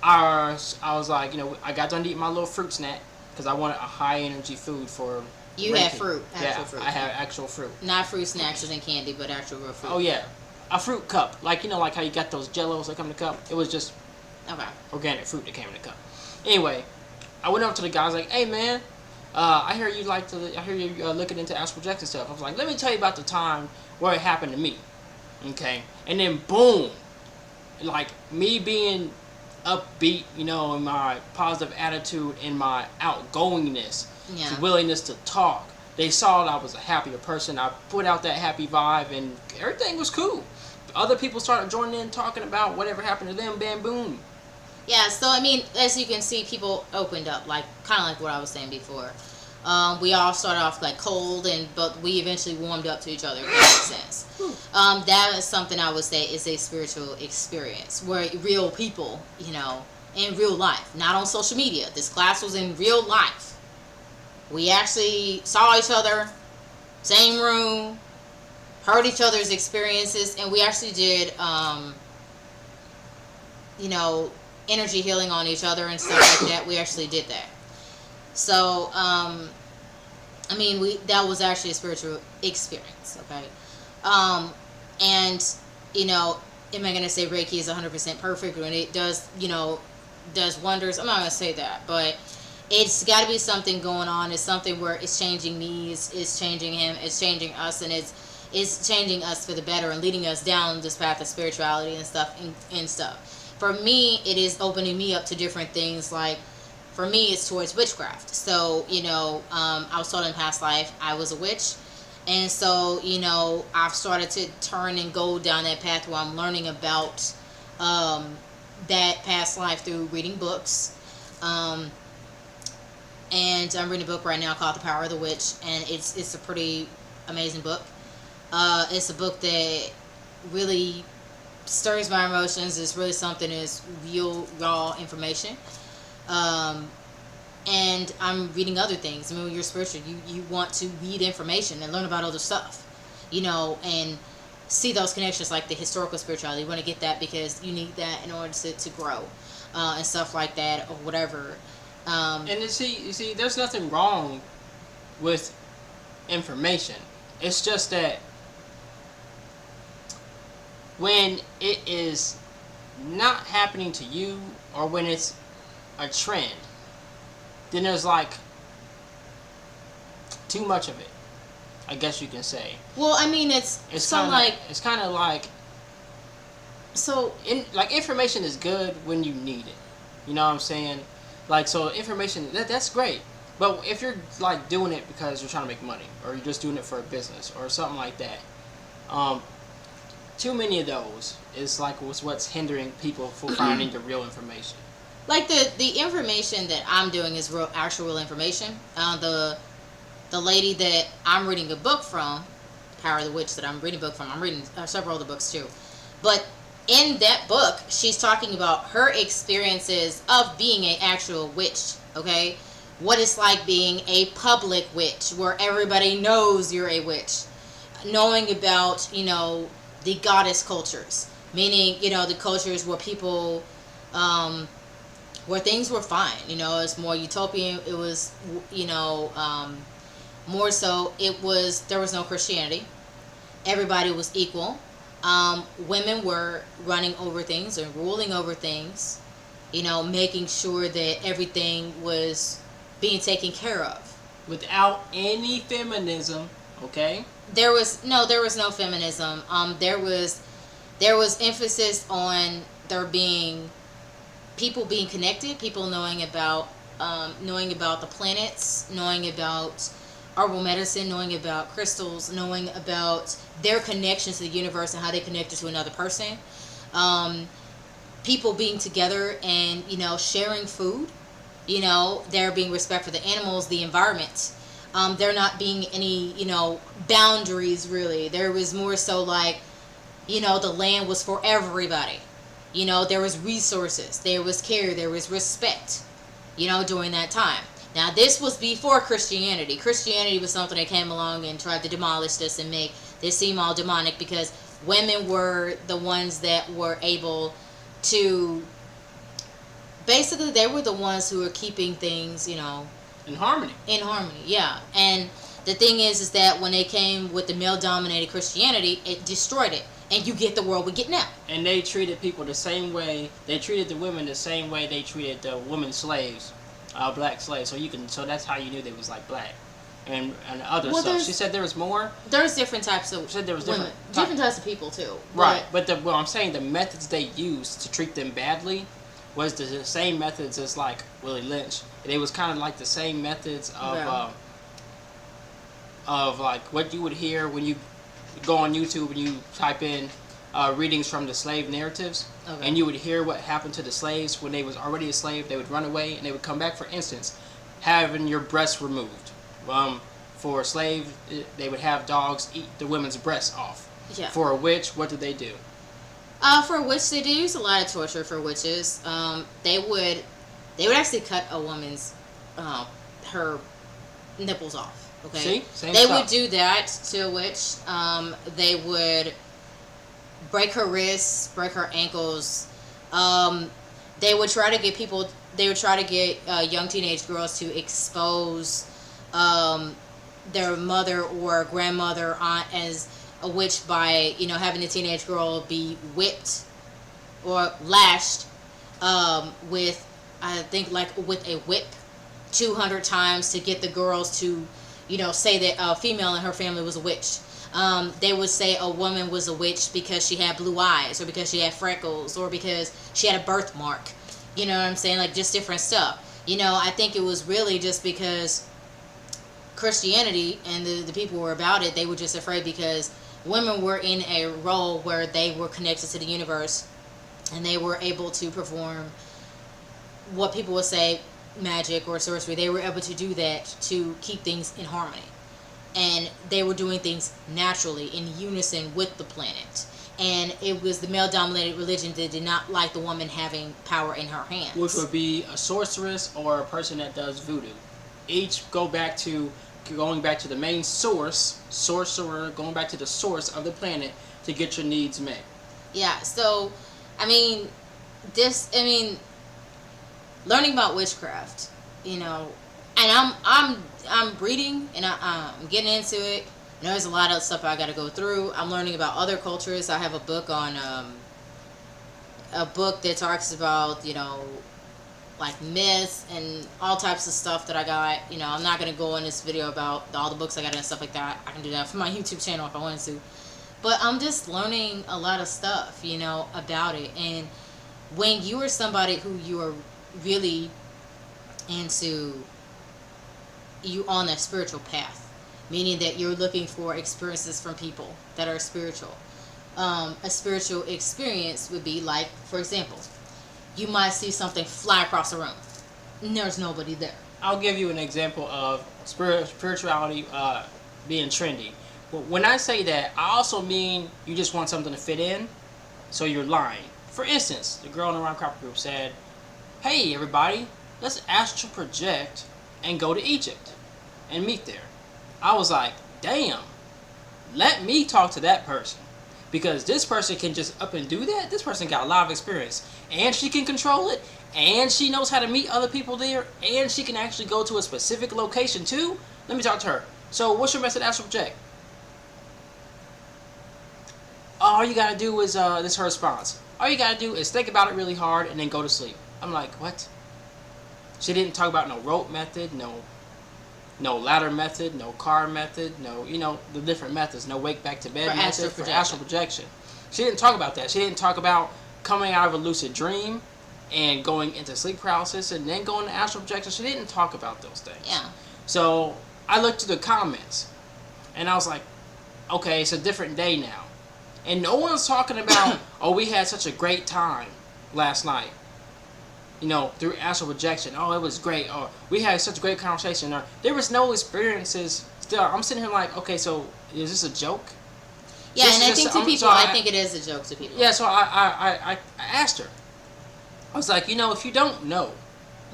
I was like, you know, I got done eating my little fruit snack because I wanted a high-energy food for You Reiki. had fruit, actual fruit. I had actual fruit. Not fruit snacks and candy, but actual real fruit. Oh, yeah. A fruit cup. Like, you know, like how you got those Jellos that come in a cup? It was just Okay. organic fruit that came in a cup. Anyway, I went up to the guy. I was like, hey, man, I hear you looking into astral projection stuff. I was like, let me tell you about the time where it happened to me. Okay? And then, boom, like, me being upbeat, you know, in my positive attitude, in my outgoingness, Yeah. the willingness to talk, they saw I was a happier person. I put out that happy vibe, and everything was cool. Other people started joining in, talking about whatever happened to them. Bam, boom. Yeah, so I mean, as you can see, people opened up, like kind of like what I was saying before. We all started off like cold, but we eventually warmed up to each other. If that makes sense. That is something I would say is a spiritual experience where real people, in real life, not on social media. This class was in real life. We actually saw each other, same room, heard each other's experiences, and we actually did, energy healing on each other and stuff like that. We actually did that. So, that was actually a spiritual experience, okay? And, am I going to say Reiki is 100% perfect when it does, does wonders? I'm not going to say that, but it's got to be something going on. It's something where it's changing me, it's changing him, it's changing us, and it's changing us for the better and leading us down this path of spirituality and stuff. For me, it is opening me up to different things. Like, for me, it's towards witchcraft. So, I was told in past life I was a witch. And so, I've started to turn and go down that path where I'm learning about that past life through reading books. And I'm reading a book right now called The Power of the Witch. And it's a pretty amazing book. It's a book that really stirs my emotions. It's really something that's real, raw information. And I'm reading other things. I mean, when you're spiritual, you want to read information and learn about other stuff, and see those connections, like the historical spirituality. You want to get that because you need that in order to grow, and stuff like that, or whatever. And you see, there's nothing wrong with information. It's just that when it is not happening to you, or when it's a trend, then there's like too much of it, I guess you can say. Well, I mean, it's kind of like information is good when you need it. You know what I'm saying? Like, so information, that's great. But if you're like doing it because you're trying to make money, or you're just doing it for a business or something like that, too many of those is like what's hindering people from finding the real information. Like the information that I'm doing is actual information. The lady that I'm reading a book from, Power of the Witch, that I'm reading a book from. I'm reading several other books too. But in that book, she's talking about her experiences of being an actual witch, okay? What it's like being a public witch, where everybody knows you're a witch. Knowing about, the goddess cultures. Meaning, the cultures where people, where things were fine. It's more utopian. It was, more so, there was no Christianity. Everybody was equal. Women were running over things and ruling over things, making sure that everything was being taken care of. Without any feminism, okay? There was no feminism. There was emphasis on there being people being connected, people knowing about the planets, knowing about herbal medicine, knowing about crystals, knowing about their connections to the universe and how they connected to another person. People being together and, sharing food. There being respect for the animals, the environment. There not being any, boundaries really. There was more so like, the land was for everybody. There was resources, there was care, there was respect, during that time. Now, this was before Christianity. Christianity was something that came along and tried to demolish this and make this seem all demonic, because women were the ones that were able to, basically, they were the ones who were keeping things, in harmony. In harmony, yeah. And the thing is that when they came with the male-dominated Christianity, it destroyed it. And you get the world we get now. And they treated people the same way. They treated the women the same way they treated the women slaves, black slaves. So that's how you knew they was like black, and other stuff. She said there was more. There's different types of. She said there was women, different types of people too. Right, but I'm saying the methods they used to treat them badly was the same methods as like Willie Lynch. It was kind of like the same methods of of like what you would hear when you go on YouTube and you type in readings from the slave narratives, Okay. and you would hear what happened to the slaves when they was already a slave. They would run away and they would come back. For instance, having your breasts removed. For a slave, they would have dogs eat the women's breasts off. Yeah. For a witch, what did they do? For a witch, they do use a lot of torture for witches. They would actually cut a woman's her nipples off. Okay. See? Same they stuff. would do that to a witch. They would break her wrists, break her ankles. They would try to get people. They would try to get young teenage girls to expose their mother or grandmother, aunt, as a witch by having a teenage girl be whipped or lashed with, I think, like with a whip 200 times to get the girls to say that a female in her family was a witch. They would say a woman was a witch because she had blue eyes, or because she had freckles, or because she had a birthmark. You know what I'm saying? Like, just different stuff. I think it was really just because Christianity and the people who were about it, they were just afraid because women were in a role where they were connected to the universe and they were able to perform what people would say magic or sorcery. They were able to do that to keep things in harmony. And they were doing things naturally in unison with the planet. And it was the male-dominated religion that did not like the woman having power in her hands. Which would be a sorceress or a person that does voodoo. Each going back to the main source, sorcerer, going back to the source of the planet to get your needs met. Yeah, so, learning about witchcraft, and I'm reading and I'm getting into it. There's a lot of stuff I got to go through. I'm learning about other cultures. I have a book on a book that talks about like myths and all types of stuff that I got. I'm not gonna go in this video about all the books I got and stuff like that. I can do that for my YouTube channel if I wanted to. But I'm just learning a lot of stuff, about it. And when you are somebody who you are really into, you on a spiritual path, meaning that you're looking for experiences from people that are spiritual. A spiritual experience would be like, for example, you might see something fly across the room and there's nobody there. I'll give you an example of spirituality being trendy. When I say that, I also mean you just want something to fit in, so you're lying. For instance, the girl in the Ryan Cropper group said, "Hey everybody, let's astral project and go to Egypt and meet there." I was like, damn, let me talk to that person. Because this person can just up and do that. This person got a lot of experience. And she can control it. And she knows how to meet other people there. And she can actually go to a specific location too. Let me talk to her. So what's your method of astral project? All you gotta do is, this is her response. All you gotta do is think about it really hard and then go to sleep. I'm like, what? She didn't talk about no rope method, no ladder method, no car method, no, the different methods, no wake back to bed method for astral projection. She didn't talk about that. She didn't talk about coming out of a lucid dream and going into sleep paralysis and then going to astral projection. She didn't talk about those things. Yeah. So I looked through the comments and I was like, okay, it's a different day now. And no one's talking about, oh, we had such a great time last night. Through astral projection. Oh, it was great. Oh, we had such a great conversation. Or there was no experiences. Still, I'm sitting here like, okay, so is this a joke? Yeah, and I think to people, I think it is a joke to people. Yeah, so I asked her. I was like, if you don't know,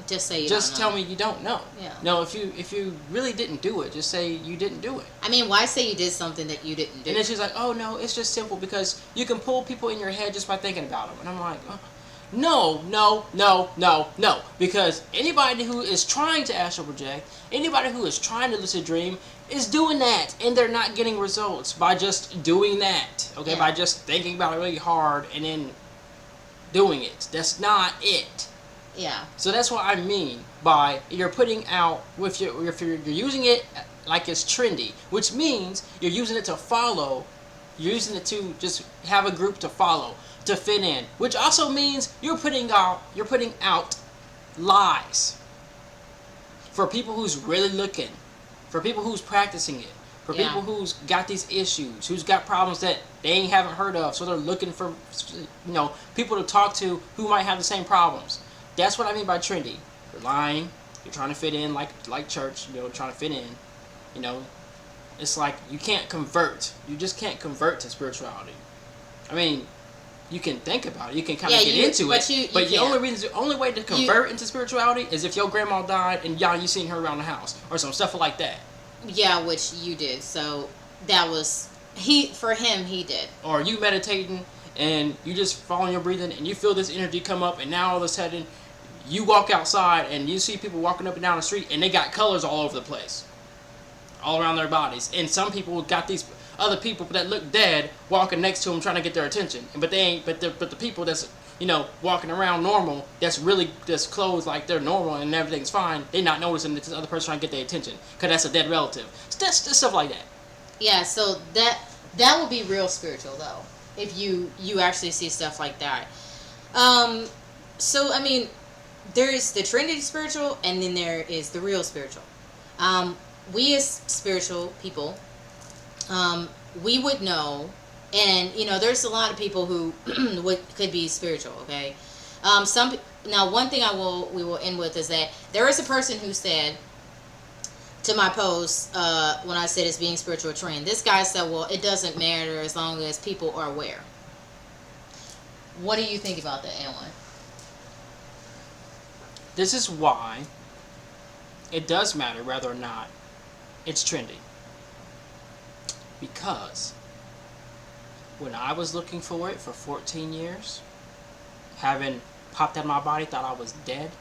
just say you just don't know. tell me you don't know. Yeah. No, if you really didn't do it, just say you didn't do it. Why say you did something that you didn't do? And then she's like, oh no, it's just simple because you can pull people in your head just by thinking about them. And I'm like, oh. No. Because anybody who is trying to astral project, anybody who is trying to lucid dream is doing that. And they're not getting results by just doing that. Okay? Yeah. By just thinking about it really hard and then doing it. That's not it. Yeah. So that's what I mean by you're putting out, if you're using it like it's trendy, which means you're using it to follow. You're using it to just have a group to follow, to fit in, which also means you're putting out lies for people who's really looking, for people who's practicing it, For Yeah. people who's got these issues, who's got problems that they haven't heard of, so they're looking for, people to talk to who might have the same problems. That's what I mean by trendy. You're lying. You're trying to fit in like church. Trying to fit in. It's like you can't convert. You just can't convert to spirituality. I mean, you can think about it. You can kind of get into it. But the only way to convert into spirituality is if your grandma died and you seen her around the house or some stuff like that. Yeah, which you did. So that was for him. He did. Or you meditating and you just following your breathing and you feel this energy come up, and now all of a sudden you walk outside and you see people walking up and down the street and they got colors all over the place, all around their bodies. And some people got these other people that look dead walking next to them trying to get their attention. But they ain't. But the people that's walking around normal, that's clothes like they're normal and everything's fine. They not noticing that this other person trying to get their attention because that's a dead relative. That's stuff like that. Yeah. So that would be real spiritual though, if you actually see stuff like that. So I mean, there is the trendy spiritual, and then there is the real spiritual. We as spiritual people, we would know, and there's a lot of people who could be spiritual. Okay, now one thing we will end with is that there is a person who said to my post when I said it's being spiritual trend. This guy said, "Well, it doesn't matter as long as people are aware." What do you think about that, Anwan? This is why it does matter whether or not it's trendy. Because when I was looking for it for 14 years, having popped out of my body, thought I was dead,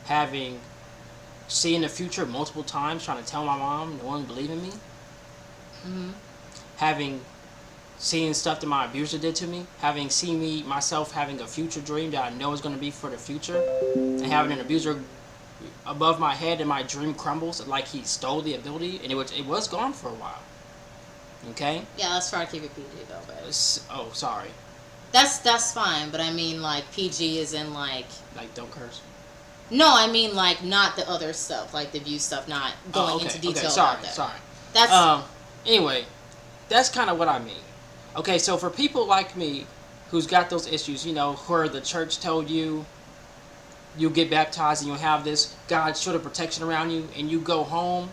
having seen the future multiple times, trying to tell my mom, no one believed in me, having seen stuff that my abuser did to me, having seen myself having a future dream that I know is going to be for the future, and having an abuser above my head and my dream crumbles like he stole the ability, and it was gone for a while. Okay? Yeah, let's try to keep it PG though, but oh, sorry. That's fine, but I mean like PG is in like don't curse. No, I mean like not the other stuff, like the view stuff, not going into detail about that. Sorry. That's anyway, that's kind of what I mean. Okay, so for people like me who's got those issues, where the church told you you'll get baptized and you'll have this God's shield of protection around you, and you go home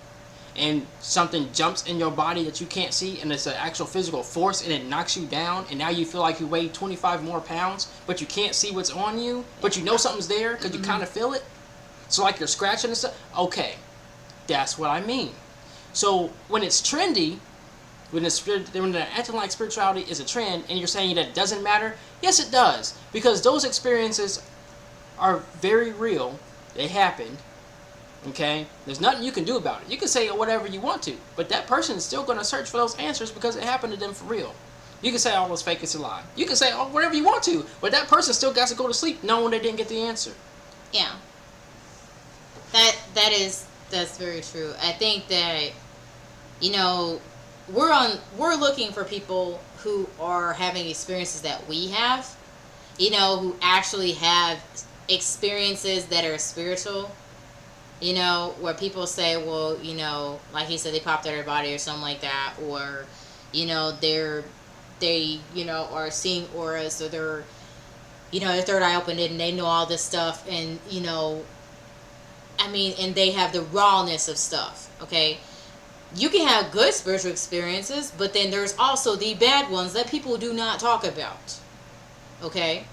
and something jumps in your body that you can't see, and it's an actual physical force, and it knocks you down, and now you feel like you weigh 25 more pounds, but you can't see what's on you, but you know something's there because you kind of feel it. So like you're scratching and stuff. Okay, that's what I mean. So when it's trendy, when the acting like spirituality is a trend, and you're saying that it doesn't matter, yes it does, because those experiences are very real. They happened. Okay, there's nothing you can do about it. You can say whatever you want to, but that person is still going to search for those answers because it happened to them for real. You can say all it's fake, it's a lie. You can say whatever you want to, but that person still got to go to sleep knowing they didn't get the answer. Yeah. That's very true. I think that we're looking for people who are having experiences that we have, who actually have experiences that are spiritual, where people say, well, like he said, they popped out of their body or something like that, or they are seeing auras, or they're their third eye opened and they know all this stuff, and and they have the rawness of stuff. Okay, you can have good spiritual experiences, but then there's also the bad ones that people do not talk about. Okay,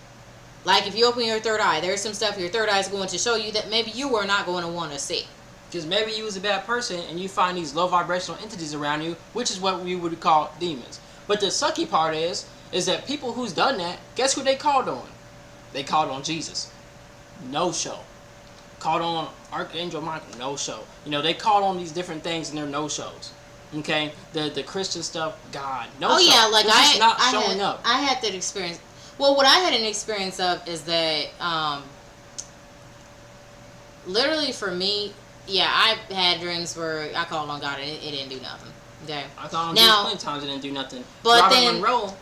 like if you open your third eye, there's some stuff your third eye is going to show you that maybe you are not going to want to see. Because maybe you was a bad person and you find these low vibrational entities around you, which is what we would call demons. But the sucky part is that people who's done that, guess who they called on? They called on Jesus. No show. Called on Archangel Michael. No show. They called on these different things and they're no shows. Okay? The Christian stuff, God. No show. Yeah, like just not showing up. I had that experience. Well, what I had an experience of is that literally for me, yeah, I had dreams where I called on God and it didn't do nothing. Okay. I called on Jesus plenty of times and it didn't do nothing. But Robert then, Monroe.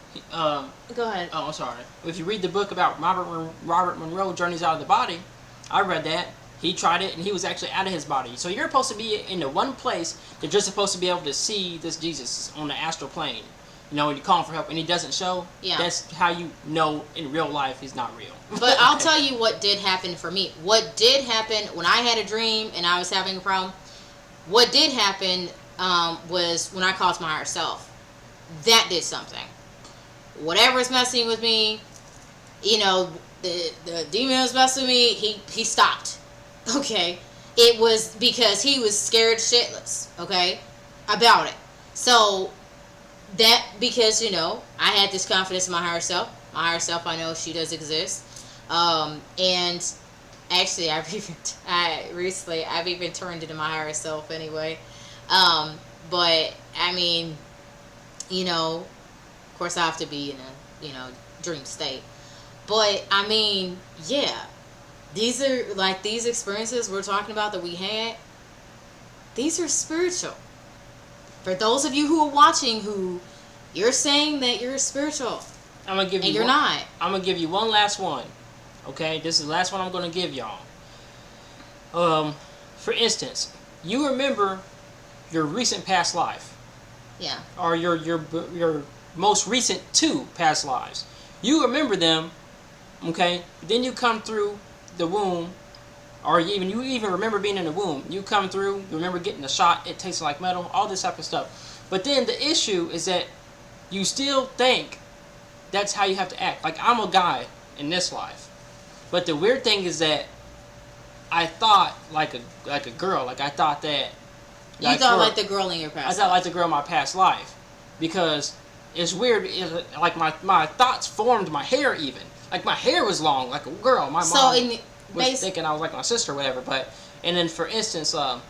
go ahead. Oh, I'm sorry. If you read the book about Robert Monroe, Journeys Out of the Body, I read that. He tried it, and he was actually out of his body. So you're supposed to be in the one place that you're supposed to be able to see this Jesus on the astral plane. You know, when you call him for help and he doesn't show, that's how you know in real life he's not real. But I'll tell you what did happen for me. What did happen when I had a dream and I was having a problem, what did happen was when I called my higher self. That did something. Whatever's messing with me, you know, the demon was messing with me, he stopped. Okay? It was because he was scared shitless, okay, about it. So, that, because, you know, I had this confidence in my higher self. My higher self, I know she does exist. And actually, I've even turned into my higher self anyway. But, I mean, you know, of course I have to be in a, you know, dream state. But, I mean, yeah. These are, like, these experiences we're talking about that we had, these are spiritual. For those of you who are watching who you're saying that you're spiritual, I'm gonna give you and you're one, not. I'm going to give you one last one. Okay? This is the last one I'm going to give y'all. For instance, you remember your recent past life. Yeah. Or your most recent 2 past lives. You remember them, okay? Then you come through the womb, or you even remember being in the womb. You come through, you remember getting a shot, it tastes like metal, all this type of stuff. But then the issue is that you still think that's how you have to act. Like, I'm a guy in this life. But the weird thing is that I thought like a girl. Like, I thought that... You thought like the girl in your past life. I thought like the girl in my past life. Because it's weird. Like, my thoughts formed my hair even. Like, my hair was long, like a girl. My mom was thinking I was like my sister or whatever. But, and then, for instance, I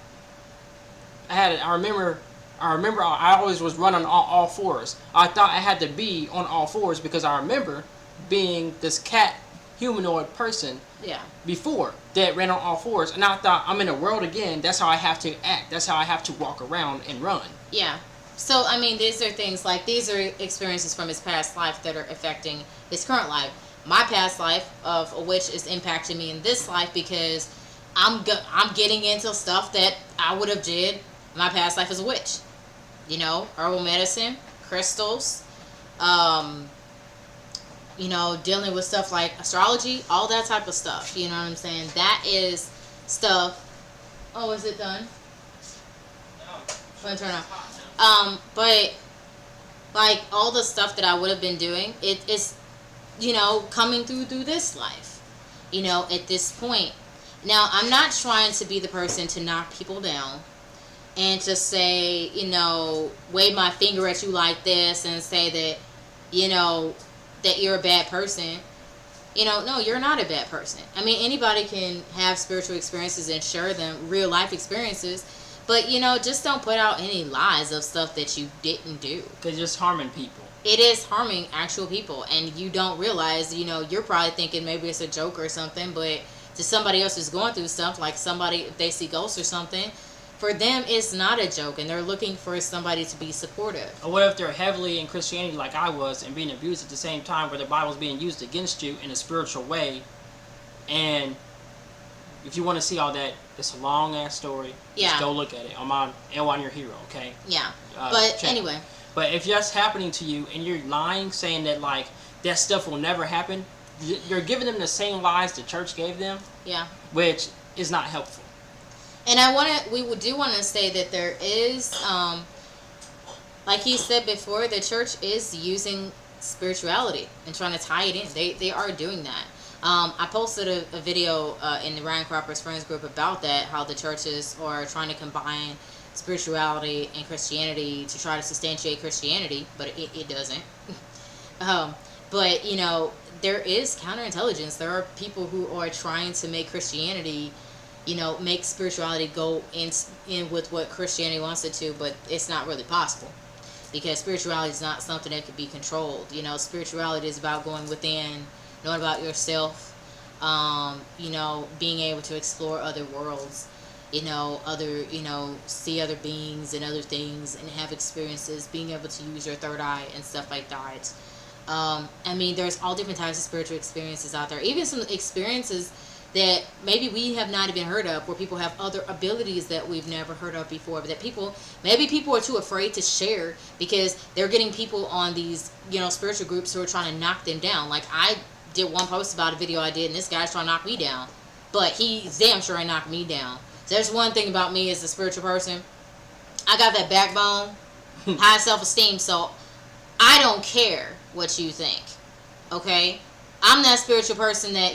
remember I always was running on all fours. I thought I had to be on all fours because I remember being this cat humanoid person before that ran on all fours. And I thought, I'm in the world again. That's how I have to act. That's how I have to walk around and run. Yeah. So, I mean, these are things like, these are experiences from his past life that are affecting his current life. My past life, of which is impacting me in this life, because I'm getting into stuff that I would have did my past life as a witch. You know, herbal medicine, crystals, you know, dealing with stuff like astrology, all that type of stuff. You know what I'm saying? That is stuff. Oh, is it done? Let me turn off. But like all the stuff that I would have been doing, it's, you know, coming through this life, you know, at this point. Now, I'm not trying to be the person to knock people down and to say, you know, wave my finger at you like this and say that, you know, that you're a bad person. You know, no, you're not a bad person. I mean, anybody can have spiritual experiences and share them, real life experiences. But, you know, just don't put out any lies of stuff that you didn't do. Because you're just harming people. It is harming actual people, and you don't realize, you know, you're probably thinking maybe it's a joke or something, but to somebody else who's going through stuff, like somebody, if they see ghosts or something, for them it's not a joke, and they're looking for somebody to be supportive. Or what if they're heavily in Christianity like I was and being abused at the same time, where the Bible's being used against you in a spiritual way? And if you want to see all that, it's a long ass story. Yeah. Just go look at it on my L1 Your Hero, okay? Yeah. But check. Anyway. But if that's happening to you and you're lying, saying that like that stuff will never happen, you're giving them the same lies the church gave them. Yeah. Which is not helpful. And we do want to say that there is, like he said before, the church is using spirituality and trying to tie it in. They are doing that. I posted a video in the Ryan Cropper's Friends group about that, how the churches are trying to combine spirituality and Christianity to try to substantiate Christianity, but it doesn't. But, you know, there is counterintelligence. There are people who are trying to make Christianity, you know, make spirituality go in with what Christianity wants it to, but it's not really possible. Because spirituality is not something that can be controlled. You know, spirituality is about going within, knowing about yourself, you know, being able to explore other worlds, you know, see other beings and other things and have experiences, being able to use your third eye and stuff like that. I mean, there's all different types of spiritual experiences out there. Even some experiences that maybe we have not even heard of, where people have other abilities that we've never heard of before, but that maybe people are too afraid to share because they're getting people on these, spiritual groups who are trying to knock them down. Like, I did one post about a video I did, and this guy's trying to knock me down, but he's damn sure ain't knocked me down. So there's one thing about me as a spiritual person. I got that backbone, high self-esteem, so I don't care what you think, okay? I'm that spiritual person that,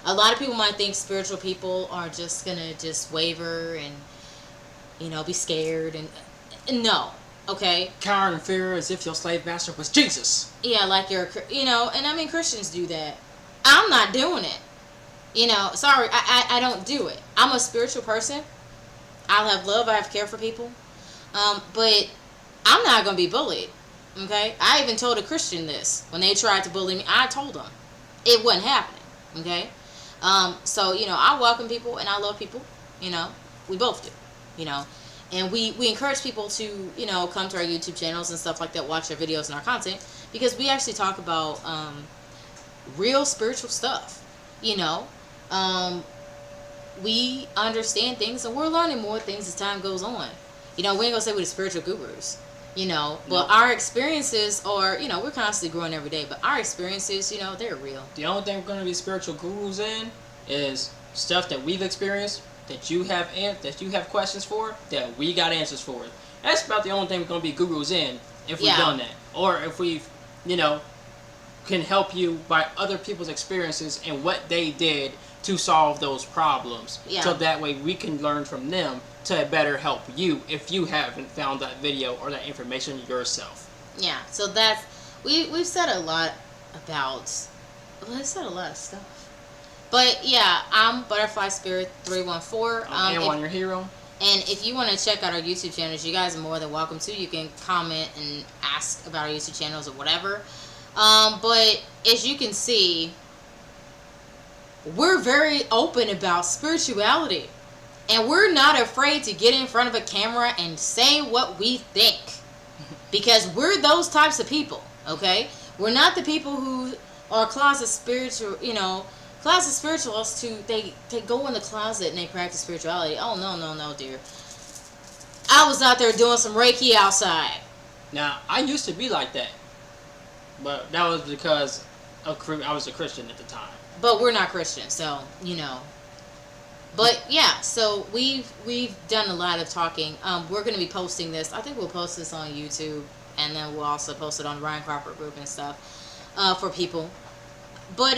a lot of people might think spiritual people are just going to just waver and, be scared. And no, okay? Cower in fear as if your slave master was Jesus. Yeah, like and I mean, Christians do that. I'm not doing it. Sorry, I don't do it. I'm a spiritual person. I have love, I have care for people. But I'm not going to be bullied, okay? I even told a Christian this. When they tried to bully me, I told them it wasn't happening, okay? So, I welcome people and I love people, we both do, and we encourage people to, come to our YouTube channels and stuff like that, watch our videos and our content, because we actually talk about real spiritual stuff, we understand things and we're learning more things as time goes on. We ain't gonna say we're the spiritual gurus, but our experiences are, we're constantly growing every day, but our experiences, they're real. The only thing we're gonna be spiritual gurus in is stuff that we've experienced, that you have questions for, that we got answers for. That's about the only thing we're gonna be gurus in, if we've done that, or if we've, can help you by other people's experiences and what they did to solve those problems. Yeah. So that way we can learn from them to better help you if you haven't found that video or that information yourself. Yeah, so that's, we've said a lot about, I said a lot of stuff. But yeah, I'm Butterfly Spirit 314. I'm A1 Your Hero. And if you want to check out our YouTube channels, you guys are more than welcome to. You can comment and ask about our YouTube channels or whatever. But as you can see, we're very open about spirituality. And we're not afraid to get in front of a camera and say what we think. Because we're those types of people, okay? We're not the people who are closet spiritual, closet spiritualists who, they go in the closet and they practice spirituality. Oh, no, dear. I was out there doing some Reiki outside. Now, I used to be like that. But that was because I was a Christian at the time. But we're not Christians, so, But yeah, so we've done a lot of talking. We're going to be posting this. I think we'll post this on YouTube, and then we'll also post it on the Ryan Cropper group and stuff for people. But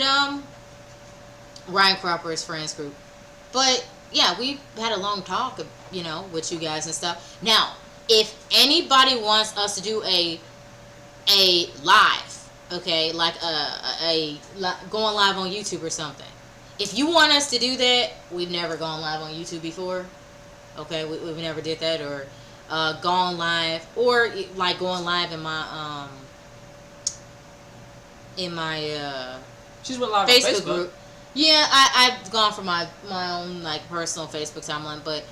Ryan Cropper's friends group. But yeah, we've had a long talk, with you guys and stuff. Now, if anybody wants us to do a live, okay, like going live on YouTube or something. If you want us to do that, we've never gone live on YouTube before. Okay, we never did that, or gone live, or like going live in my She's went live Facebook on Facebook group. Yeah, I've gone for my own like personal Facebook timeline, but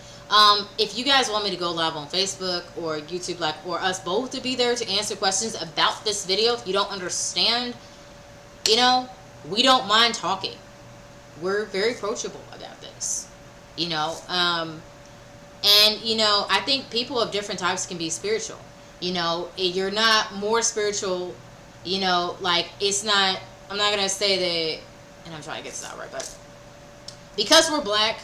if you guys want me to go live on Facebook or YouTube, or us both to be there to answer questions about this video, if you don't understand, we don't mind talking. We're very approachable about this, and I think people of different types can be spiritual. You're not more spiritual, it's not, I'm not going to say that, and I'm trying to get this out right, but because we're black,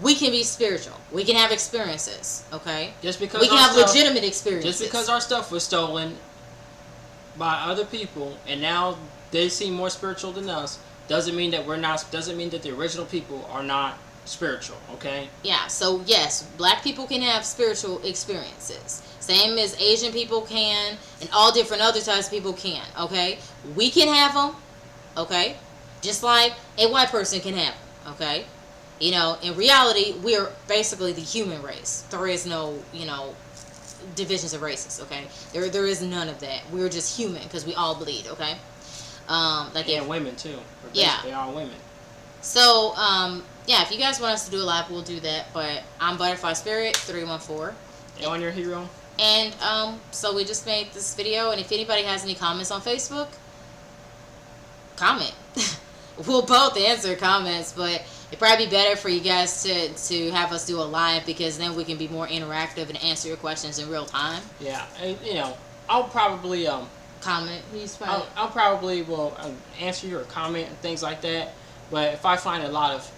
we can be spiritual. We can have experiences, okay? Just because we can have legitimate experiences. Just because our stuff was stolen by other people and now they seem more spiritual than us, doesn't mean that we're not. Doesn't mean that the original people are not spiritual. Okay. Yeah. So yes, black people can have spiritual experiences, same as Asian people can, and all different other types of people can. Okay. We can have them. Okay. Just like a white person can have them. Okay. In reality, we are basically the human race. There is no, divisions of races. Okay. There is none of that. We're just human because we all bleed. Okay. And women too. Yeah, they are women. So yeah, if you guys want us to do a live, we'll do that. But I'm Butterfly Spirit 314. A1 Your Hero. And so we just made this video, and if anybody has any comments on Facebook, comment. We'll both answer comments, but It'd probably be better for you guys to have us do a live, because then we can be more interactive and answer your questions in real time. Yeah, and, I'll probably Comment. I'll probably will answer your comment and things like that. But if I find a lot of,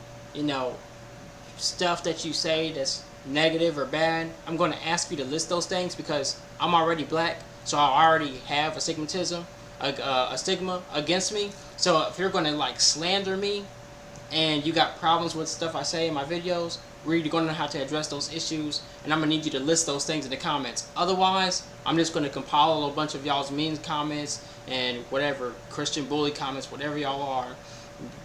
stuff that you say that's negative or bad, I'm going to ask you to list those things, because I'm already black, so I already have a stigmatism, a stigma against me. So if you're going to like slander me, and you got problems with stuff I say in my videos, we're going to have to address those issues, and I'm going to need you to list those things in the comments. Otherwise, I'm just going to compile a bunch of y'all's mean comments and whatever, Christian bully comments, whatever y'all are.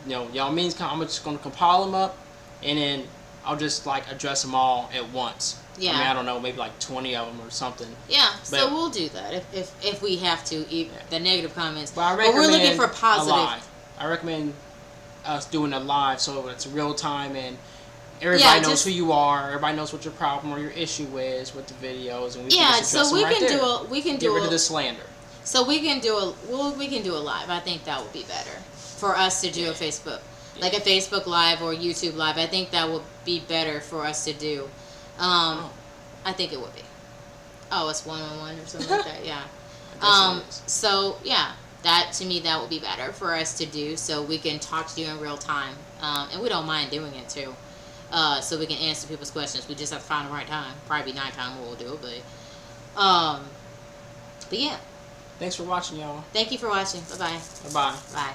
Y'all mean comments, I'm just going to compile them up, and then I'll just like address them all at once. Yeah. I mean, I don't know, maybe like 20 of them or something. Yeah, But- so we'll do that if we have to. The negative comments. But I But recommend we're looking for a positive. live. I recommend us doing a live so it's real time and everybody Yeah, knows just- who you are. Everybody knows what your problem or your issue is with the videos, and we Yeah, can just address so we them right can there. do Get rid a of the slander. So we can do a live. I think that would be better for us to do a Facebook, like a Facebook live or YouTube live. I think that would be better for us to do. I think it would be. Oh, it's 1-on-1 or something like that. Yeah. I guess it is. So yeah, that to me that would be better for us to do, so we can talk to you in real time, and we don't mind doing it too. So we can answer people's questions. We just have to find the right time. Probably be nighttime when we'll do it, but yeah. Thanks for watching, y'all. Thank you for watching. Bye-bye. Bye-bye. Bye.